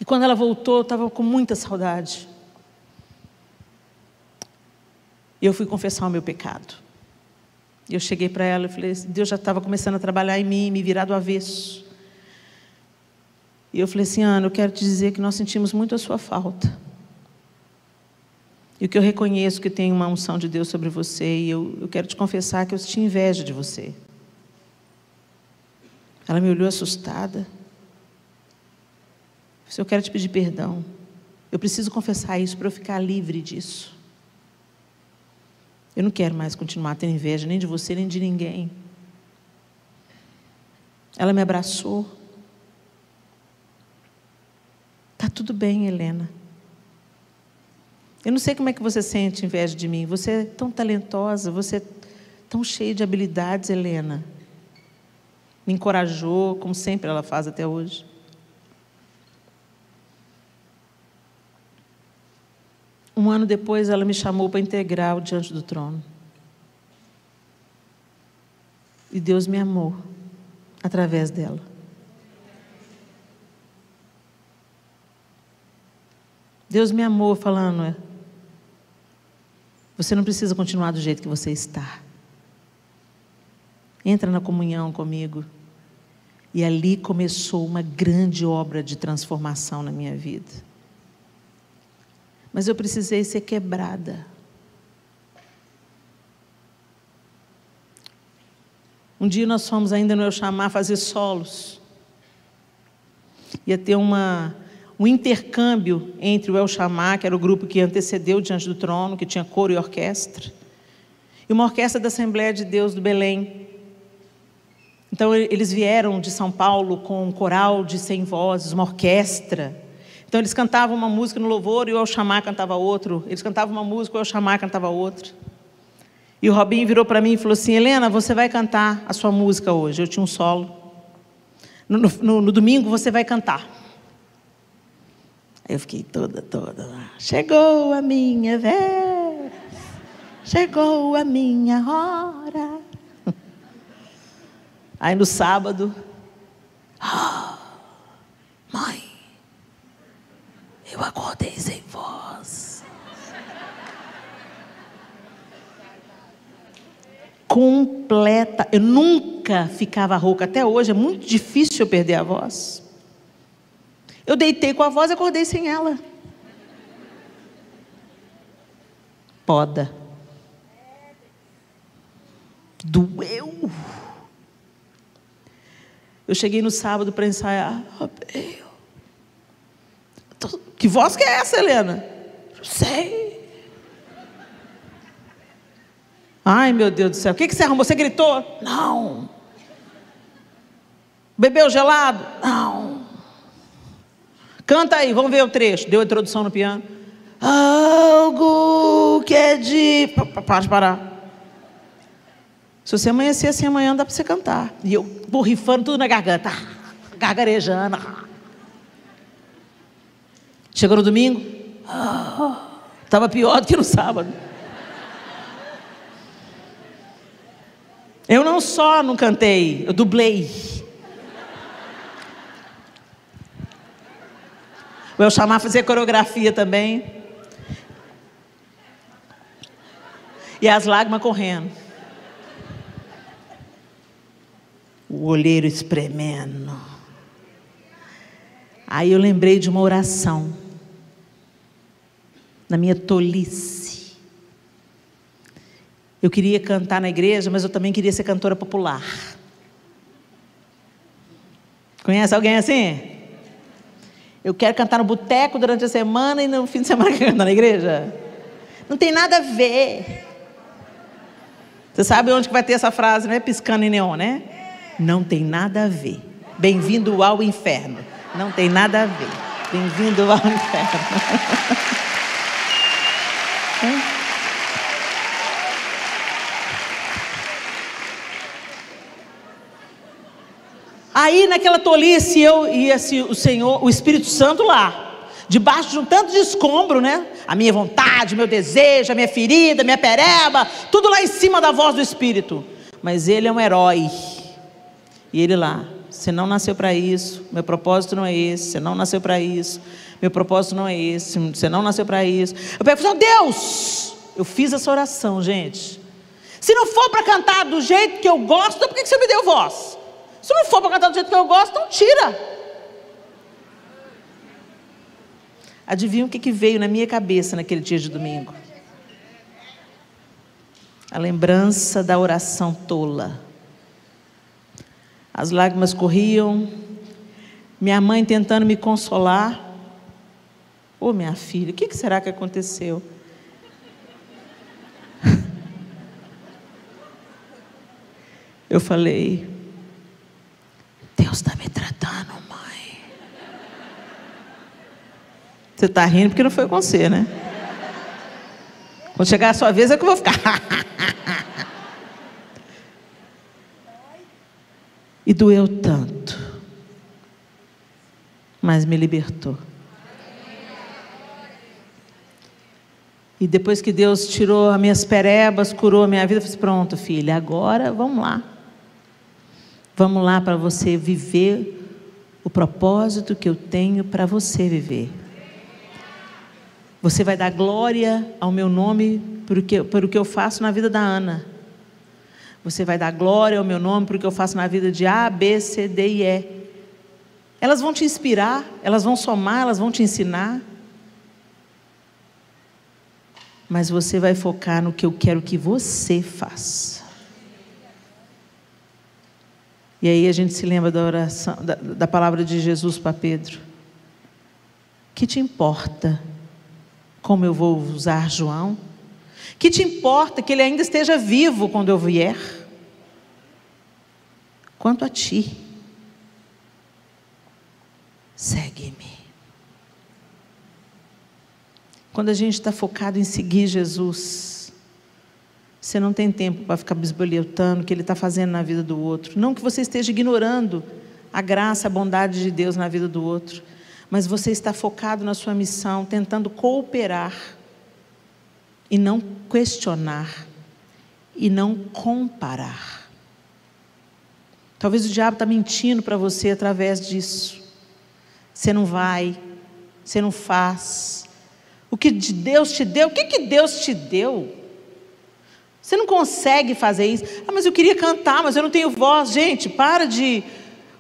E quando ela voltou, eu estava com muita saudade. E eu fui confessar o meu pecado. E eu cheguei para ela e falei: Deus já estava começando a trabalhar em mim, me virar do avesso. E eu falei assim: Ana, eu quero te dizer que nós sentimos muito a sua falta. E que eu reconheço que tem uma unção de Deus sobre você. E eu quero te confessar que eu tinha inveja de você. Ela me olhou assustada. Eu disse: eu quero te pedir perdão. Eu preciso confessar isso para eu ficar livre disso. Eu não quero mais continuar tendo inveja, nem de você, nem de ninguém. Ela me abraçou. Está tudo bem, Helena. Eu não sei como é que você sente inveja de mim. Você é tão talentosa, você é tão cheia de habilidades, Helena. Me encorajou, como sempre ela faz até hoje. Um ano depois, ela me chamou para integrar o Diante do Trono. E Deus me amou através dela. Deus me amou falando: você não precisa continuar do jeito que você está. Entra na comunhão comigo. E ali começou uma grande obra de transformação na minha vida. Mas eu precisei ser quebrada. Um dia nós fomos ainda no El Chamar fazer solos. Ia ter um intercâmbio entre o El Chamar, que era o grupo que antecedeu Diante do Trono, que tinha coro e orquestra, e uma orquestra da Assembleia de Deus do Belém. Então eles vieram de São Paulo com um coral de 100 vozes, uma orquestra. Então eles cantavam uma música no louvor e o El Chamar cantava outro. Eles cantavam uma música e o El Chamar cantava outra. E o Robinho virou para mim e falou assim: Helena, você vai cantar a sua música hoje. Eu tinha um solo. No domingo você vai cantar. Aí eu fiquei toda lá. Chegou a minha vez, chegou a minha hora. Aí no sábado, mãe, eu acordei sem voz. Completa. Eu nunca ficava rouca. Até hoje é muito difícil eu perder a voz. Eu deitei com a voz e acordei sem ela. Poda. Doeu. Eu cheguei no sábado para ensaiar. Que voz que é essa, Helena? Não sei. Ai, meu Deus do céu. O que você arrumou? Você gritou? Não. Bebeu gelado? Não. Canta aí, vamos ver o trecho. Deu a introdução no piano. Algo que é de... Pode parar. Se você amanhecer assim amanhã, dá para você cantar. E eu borrifando tudo na garganta. Gargarejando. Chegou no domingo. Estava pior do que no sábado. Eu não só não cantei, eu dublei. O El Chamar fazer coreografia também. E as lágrimas correndo. O olheiro espremendo. Aí eu lembrei de uma oração. Na minha tolice. Eu queria cantar na igreja, mas eu também queria ser cantora popular. Conhece alguém assim? Eu quero cantar no boteco durante a semana e no fim de semana eu quero cantar na igreja. Não tem nada a ver. Você sabe onde que vai ter essa frase, não é? Piscando em neon, né? Não tem nada a ver. Bem-vindo ao inferno. Não tem nada a ver. Bem-vindo ao inferno. Aí naquela tolice eu ia o Senhor, o Espírito Santo lá, debaixo de um tanto de escombro, né? A minha vontade, meu desejo, a minha ferida, a minha pereba, tudo lá em cima da voz do Espírito. Mas Ele é um herói. E Ele lá, você não nasceu para isso, meu propósito não é esse, você não nasceu para isso, meu propósito não é esse, você não nasceu para isso. Eu pego e falo, Deus, eu fiz essa oração, gente. Se não for para cantar do jeito que eu gosto, então por que você me deu voz? Se não for para cantar do jeito que eu gosto, então tira. Adivinha o que veio na minha cabeça naquele dia de domingo? A lembrança da oração tola. As lágrimas corriam. Minha mãe tentando me consolar. Ô, minha filha, o que será que aconteceu? Eu falei, Deus está me tratando, mãe. Você está rindo porque não foi com você, né? Quando chegar a sua vez é que eu vou ficar. E doeu tanto, mas me libertou. E depois que Deus tirou as minhas perebas, curou a minha vida, eu falei: pronto, filha, agora vamos lá. Vamos lá para você viver o propósito que eu tenho para você viver. Você vai dar glória ao meu nome por o que eu faço na vida da Ana. Você vai dar glória ao meu nome por o que eu faço na vida de A, B, C, D e E. Elas vão te inspirar, elas vão somar, elas vão te ensinar. Mas você vai focar no que eu quero que você faça. E aí a gente se lembra da oração, da palavra de Jesus para Pedro. Que te importa como eu vou usar João? Que te importa que ele ainda esteja vivo quando eu vier? Quanto a ti, segue-me. Quando a gente está focado em seguir Jesus, você não tem tempo para ficar bisbilhotando o que Ele está fazendo na vida do outro. Não que você esteja ignorando a graça, a bondade de Deus na vida do outro, mas você está focado na sua missão, tentando cooperar, e não questionar, e não comparar. Talvez o diabo está mentindo para você através disso. Você não vai, você não faz. O que Deus te deu, o que Deus te deu? Você não consegue fazer isso. Ah, mas eu queria cantar, mas eu não tenho voz. Gente, para de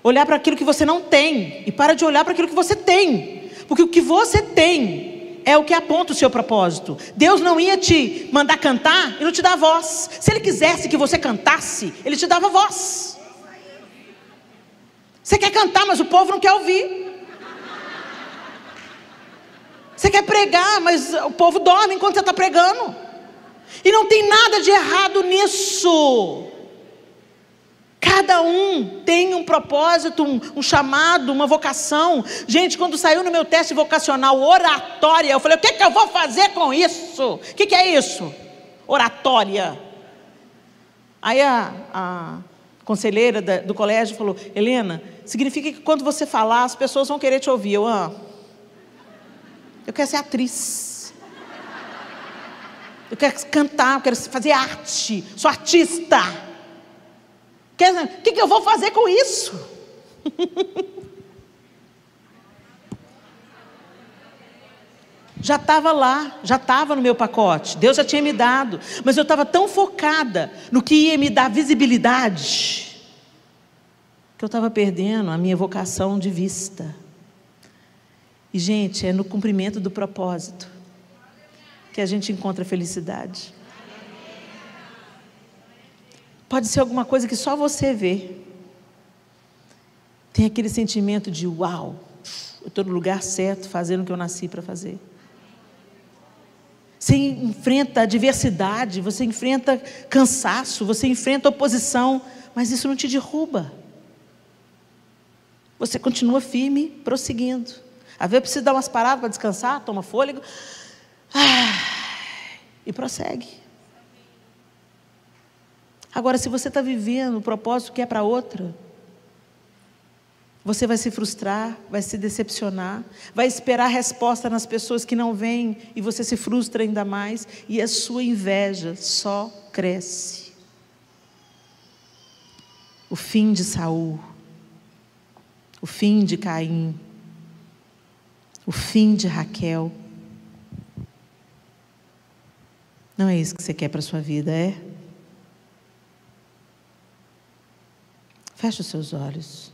olhar para aquilo que você não tem, e para de olhar para aquilo que você tem, porque o que você tem é o que aponta o seu propósito. Deus não ia te mandar cantar e não te dar voz. Se Ele quisesse que você cantasse, Ele te dava voz. Você quer cantar, mas o povo não quer ouvir. Você quer pregar, mas o povo dorme enquanto você está pregando. E não tem nada de errado nisso. Cada um tem um propósito, um chamado, uma vocação. Gente, quando saiu no meu teste vocacional, oratória, eu falei: o que eu vou fazer com isso? O que é isso? Oratória. Aí a conselheira do colégio falou: Helena, significa que quando você falar, as pessoas vão querer te ouvir. Eu quero ser atriz. Eu quero cantar, eu quero fazer arte. Sou artista. O que eu vou fazer com isso? Já estava lá, já estava no meu pacote. Deus já tinha me dado. Mas eu estava tão focada no que ia me dar visibilidade, que eu estava perdendo a minha vocação de vista. E, gente, é no cumprimento do propósito que a gente encontra felicidade. Pode ser alguma coisa que só você vê. Tem aquele sentimento de: uau, eu estou no lugar certo, fazendo o que eu nasci para fazer. Você enfrenta adversidade, você enfrenta cansaço, você enfrenta oposição, mas isso não te derruba. Você continua firme, prosseguindo. Às vezes precisa dar umas paradas para descansar, toma fôlego, e prossegue. Agora, se você está vivendo o propósito que é para outra, você vai se frustrar, vai se decepcionar, vai esperar resposta nas pessoas que não vêm, e você se frustra ainda mais, e a sua inveja só cresce. O fim de Saul, o fim de Caim, o fim de Raquel. Não é isso que você quer para a sua vida, é? Feche os seus olhos.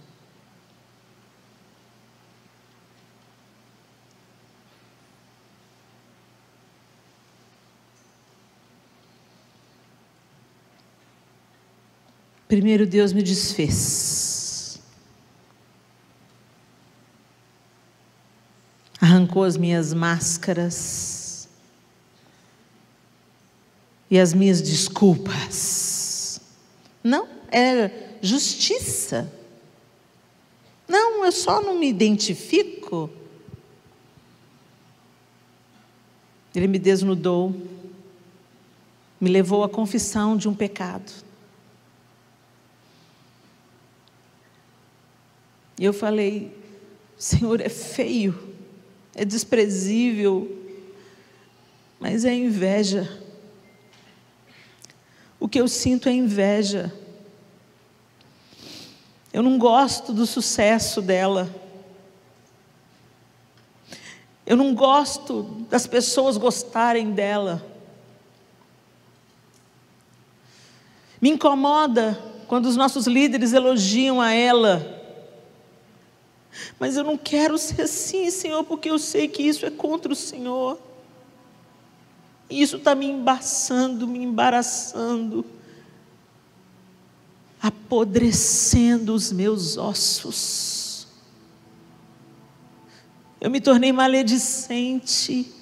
Primeiro, Deus me desfez. Arrancou as minhas máscaras e as minhas desculpas. Não, é justiça. Não, eu só não me identifico. Ele me desnudou, me levou à confissão de um pecado. E eu falei: Senhor, é feio, é desprezível, Mas é inveja. O que eu sinto é inveja. Eu não gosto do sucesso dela. Eu não gosto das pessoas gostarem dela. Me incomoda quando os nossos líderes elogiam a ela. Mas eu não quero ser assim, Senhor, porque eu sei que isso é contra o Senhor. E isso está me embaçando, me embaraçando, apodrecendo os meus ossos. Eu me tornei maledicente,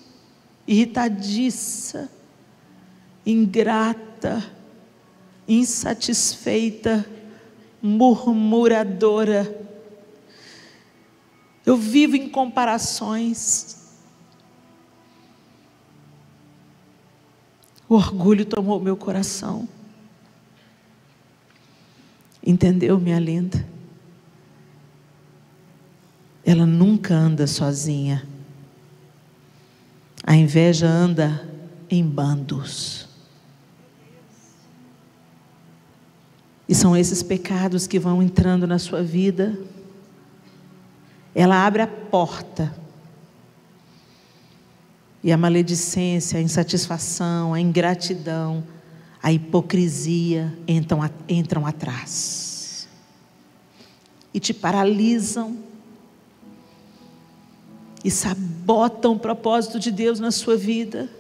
irritadiça, ingrata, insatisfeita, murmuradora. Eu vivo em comparações. O orgulho tomou meu coração. Entendeu, minha linda? Ela nunca anda sozinha. A inveja anda em bandos. E são esses pecados que vão entrando na sua vida. Ela abre a porta. E a maledicência, a insatisfação, a ingratidão, a hipocrisia entram atrás. E te paralisam. E sabotam o propósito de Deus na sua vida.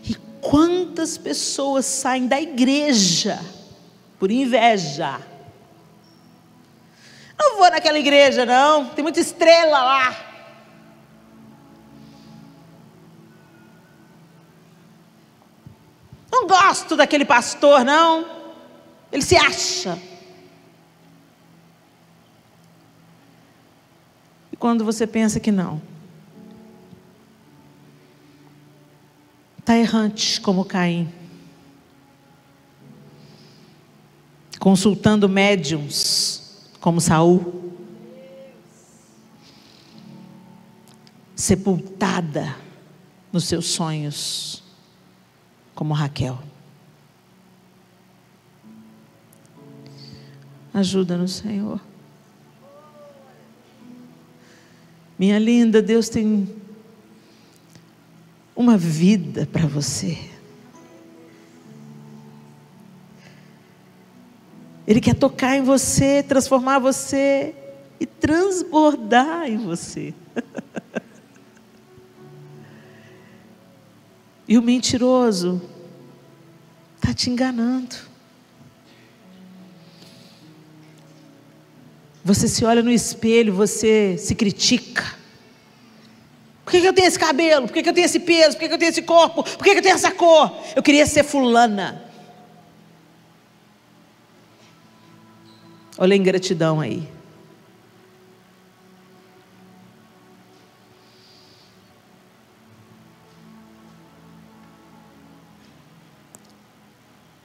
E quantas pessoas saem da igreja por inveja? Não vou naquela igreja não, tem muita estrela lá. Não gosto daquele pastor não, ele se acha. E quando você pensa que não, está errante como Caim, consultando médiuns como Saul, sepultada nos seus sonhos como Raquel. Ajuda-nos, Senhor. Minha linda, Deus tem uma vida para você. Ele quer tocar em você, transformar você e transbordar em você. E o mentiroso está te enganando. Você se olha no espelho, você se critica. Por que eu tenho esse cabelo? Por que eu tenho esse peso? Por que eu tenho esse corpo? Por que eu tenho essa cor? Eu queria ser fulana. Olha a ingratidão aí.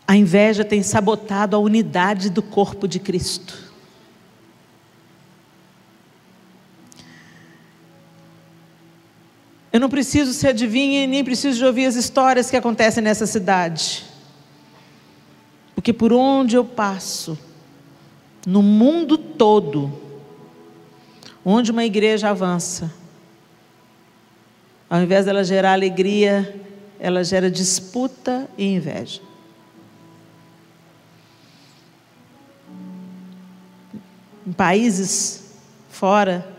A inveja tem sabotado a unidade do corpo de Cristo. Eu não preciso ser adivinha e nem preciso de ouvir as histórias que acontecem nessa cidade. Porque por onde eu passo, no mundo todo, onde uma igreja avança, ao invés dela gerar alegria, ela gera disputa e inveja. Em países fora,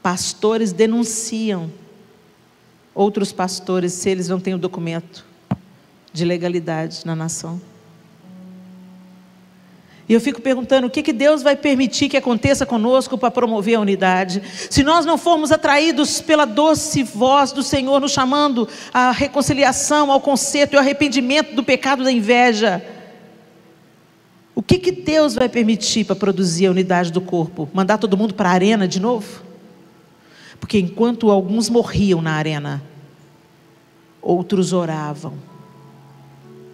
pastores denunciam outros pastores se eles não têm o documento de legalidade na nação. E eu fico perguntando, o que Deus vai permitir que aconteça conosco para promover a unidade? Se nós não formos atraídos pela doce voz do Senhor, nos chamando à reconciliação, ao conserto e ao arrependimento do pecado da inveja, o que Deus vai permitir para produzir a unidade do corpo? Mandar todo mundo para a arena de novo? Porque enquanto alguns morriam na arena, outros oravam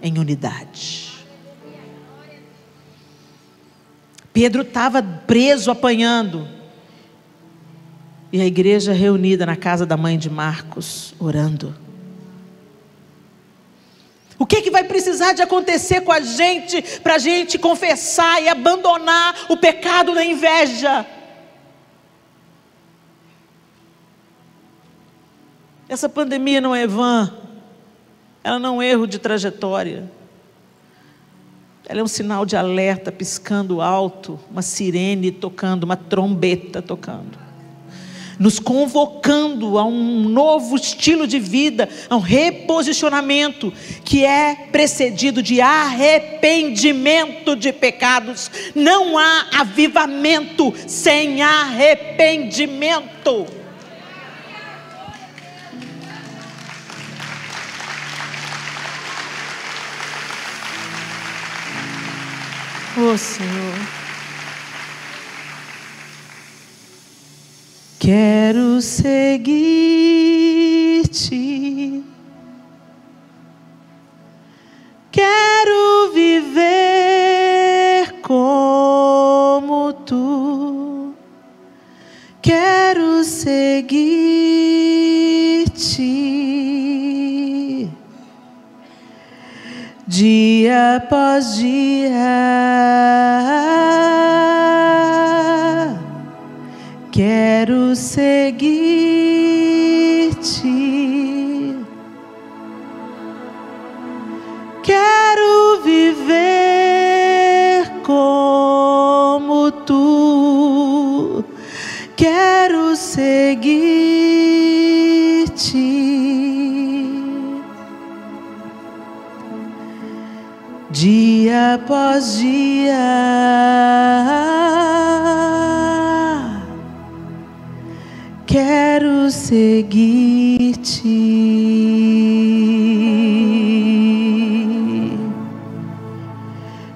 em unidade. Pedro estava preso, apanhando. E a igreja reunida na casa da mãe de Marcos, orando. O que vai precisar de acontecer com a gente, para a gente confessar e abandonar o pecado da inveja? Essa pandemia não é vã, ela não é um erro de trajetória. Ela é um sinal de alerta piscando alto, uma sirene tocando, uma trombeta tocando, nos convocando a um novo estilo de vida, a um reposicionamento que é precedido de arrependimento de pecados. Não há avivamento sem arrependimento. Oh, Senhor, quero seguir-te, quero viver como tu, quero seguir-te, dia após dia. Quero seguir-te, quero viver como tu, quero seguir-te, dia após dia. Quero seguir-te.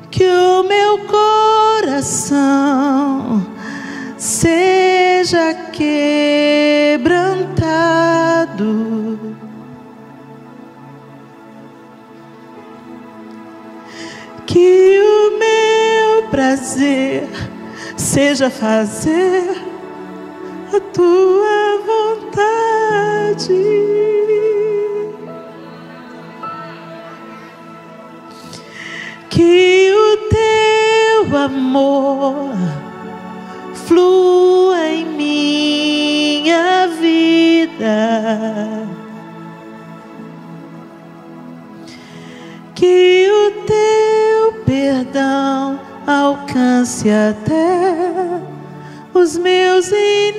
Que o meu coração seja quebrantado, que o meu prazer seja fazer a tua vontade, que o teu amor flua em minha vida, que o teu perdão alcance até os meus inimigos.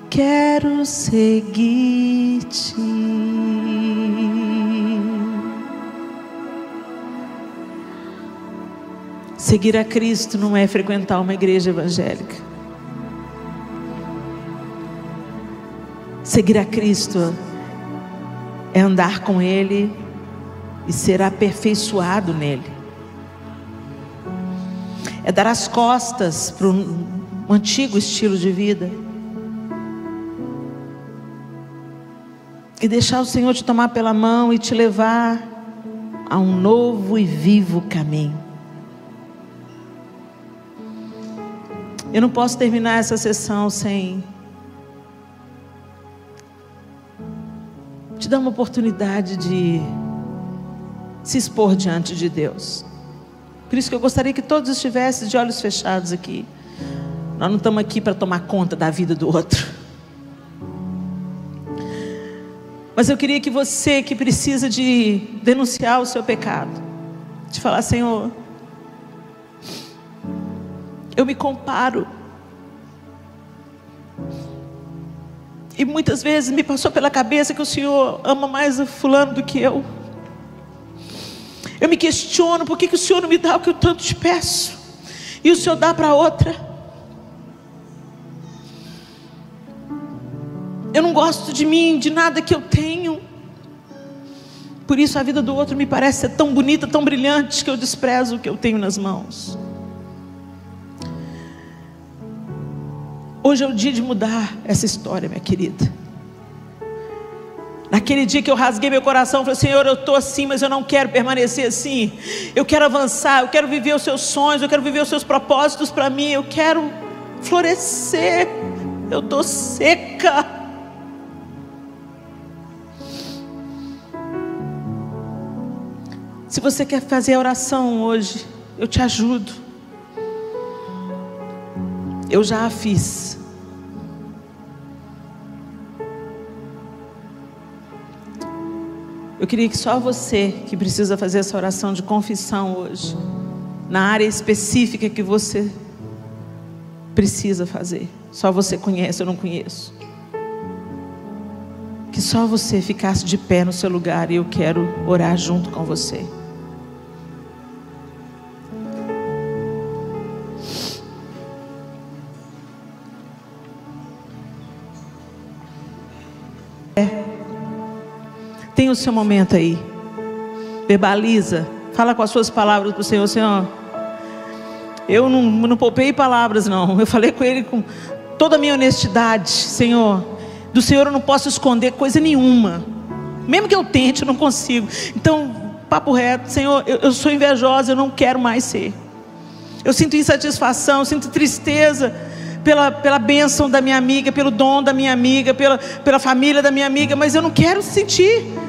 Quero seguir-te. Seguir a Cristo não é frequentar uma igreja evangélica. Seguir a Cristo é andar com Ele e ser aperfeiçoado nele. É dar as costas para um antigo estilo de vida e deixar o Senhor te tomar pela mão e te levar a um novo e vivo caminho. Eu não posso terminar essa sessão sem te dar uma oportunidade de se expor diante de Deus. Por isso que eu gostaria que todos estivessem de olhos fechados aqui. Nós não estamos aqui para tomar conta da vida do outro, mas eu queria que você que precisa de denunciar o seu pecado, de falar: Senhor, eu me comparo, e muitas vezes me passou pela cabeça que o Senhor ama mais o fulano do que eu. Eu me questiono, por que o Senhor não me dá o que eu tanto te peço, e o Senhor dá para outra? Eu não gosto de mim, de nada que eu tenho. Por isso a vida do outro me parece ser tão bonita, tão brilhante, que eu desprezo o que eu tenho nas mãos. Hoje é o dia de mudar essa história, minha querida. Naquele dia que eu rasguei meu coração, falei: Senhor, eu estou assim, mas eu não quero permanecer assim. Eu quero avançar, eu quero viver os seus sonhos, eu quero viver os seus propósitos para mim, eu quero florescer. Eu estou seca. Se você quer fazer a oração hoje, eu te ajudo. Eu já a fiz. Eu queria que só você que precisa fazer essa oração de confissão hoje, na área específica que você precisa fazer, só você conhece, eu não conheço, que só você ficasse de pé no seu lugar e eu quero orar junto com você. Tem o seu momento aí, verbaliza, fala com as suas palavras para o Senhor: Senhor, eu não poupei palavras não, eu falei com Ele com toda a minha honestidade. Senhor, do Senhor eu não posso esconder coisa nenhuma, mesmo que eu tente, eu não consigo. Então, papo reto, Senhor, eu sou invejosa, eu não quero mais ser. Eu sinto insatisfação, eu sinto tristeza pela bênção da minha amiga, pelo dom da minha amiga, pela família da minha amiga, mas eu não quero sentir.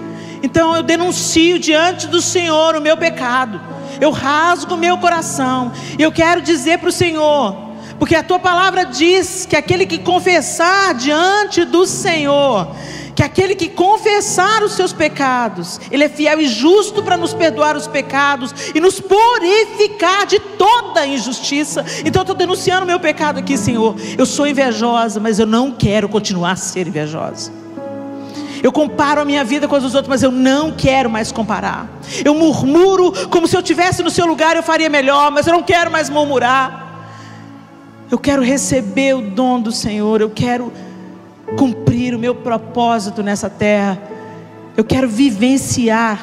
Então eu denuncio diante do Senhor o meu pecado, eu rasgo o meu coração, e eu quero dizer para o Senhor, porque a tua palavra diz que aquele que confessar diante do Senhor, que aquele que confessar os seus pecados, Ele é fiel e justo para nos perdoar os pecados e nos purificar de toda injustiça. Então eu estou denunciando o meu pecado aqui, Senhor. Eu sou invejosa, mas eu não quero continuar a ser invejosa. Eu comparo a minha vida com as dos outros, mas eu não quero mais comparar. Eu murmuro como se eu estivesse no seu lugar, eu faria melhor, mas eu não quero mais murmurar. Eu quero receber o dom do Senhor, eu quero cumprir o meu propósito nessa terra. Eu quero vivenciar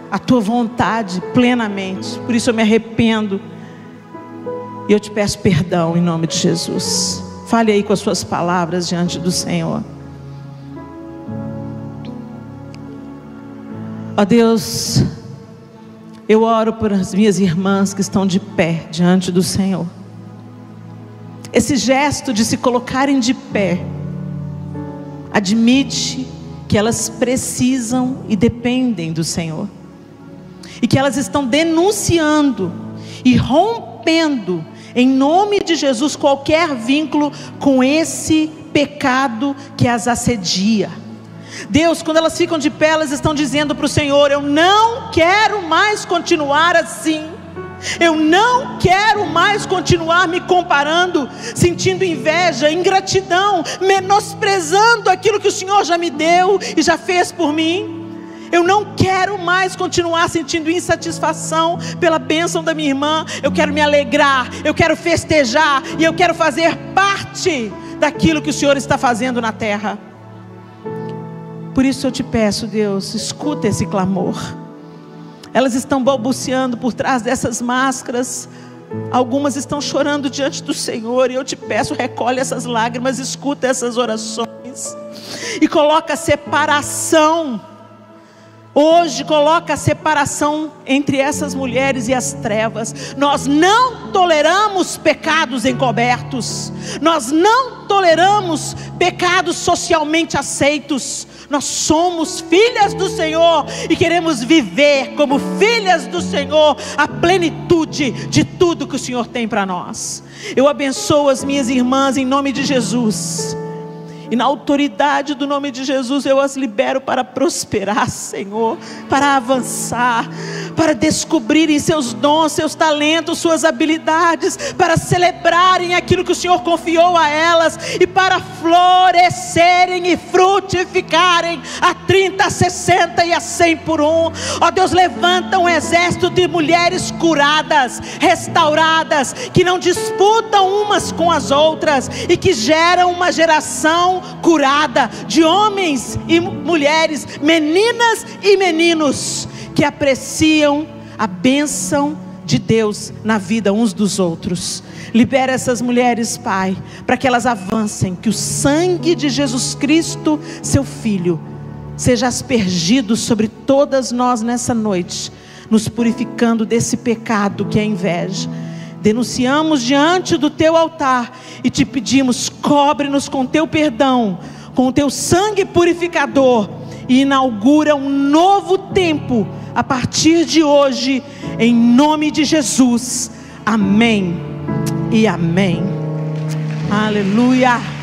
a tua vontade plenamente. Por isso eu me arrependo e eu te peço perdão em nome de Jesus. Fale aí com as suas palavras diante do Senhor. Ó Deus, eu oro por as minhas irmãs que estão de pé diante do Senhor. Esse gesto de se colocarem de pé admite que elas precisam e dependem do Senhor, e que elas estão denunciando e rompendo em nome de Jesus qualquer vínculo com esse pecado que as assedia. Deus, quando elas ficam de pé, elas estão dizendo para o Senhor: eu não quero mais continuar assim. Eu não quero mais continuar me comparando, sentindo inveja, ingratidão, menosprezando aquilo que o Senhor já me deu e já fez por mim. Eu não quero mais continuar sentindo insatisfação pela bênção da minha irmã. Eu quero me alegrar, eu quero festejar e eu quero fazer parte daquilo que o Senhor está fazendo na terra. Por isso eu te peço, Deus, escuta esse clamor. Elas estão balbuciando por trás dessas máscaras. Algumas estão chorando diante do Senhor. E eu te peço, recolhe essas lágrimas, escuta essas orações. E coloca a separação. Hoje coloca a separação entre essas mulheres e as trevas. Nós não toleramos pecados encobertos. Nós não toleramos pecados socialmente aceitos. Nós somos filhas do Senhor e queremos viver como filhas do Senhor a plenitude de tudo que o Senhor tem para nós. Eu abençoo as minhas irmãs em nome de Jesus. E na autoridade do nome de Jesus eu as libero para prosperar, Senhor, para avançar, para descobrirem seus dons, seus talentos, suas habilidades, para celebrarem aquilo que o Senhor confiou a elas e para florescerem e frutificarem a 30, a 60 e a 100 por um. Ó Deus, levanta um exército de mulheres curadas, restauradas, que não disputam umas com as outras e que geram uma geração curada de homens e mulheres, meninas e meninos que apreciam a bênção de Deus na vida uns dos outros. Libera essas mulheres, Pai, para que elas avancem, que o sangue de Jesus Cristo, seu Filho, seja aspergido sobre todas nós nessa noite, nos purificando desse pecado que é a inveja. Denunciamos diante do teu altar e te pedimos: cobre-nos com teu perdão, com o teu sangue purificador, e inaugura um novo tempo a partir de hoje, em nome de Jesus. Amém e amém. Aleluia.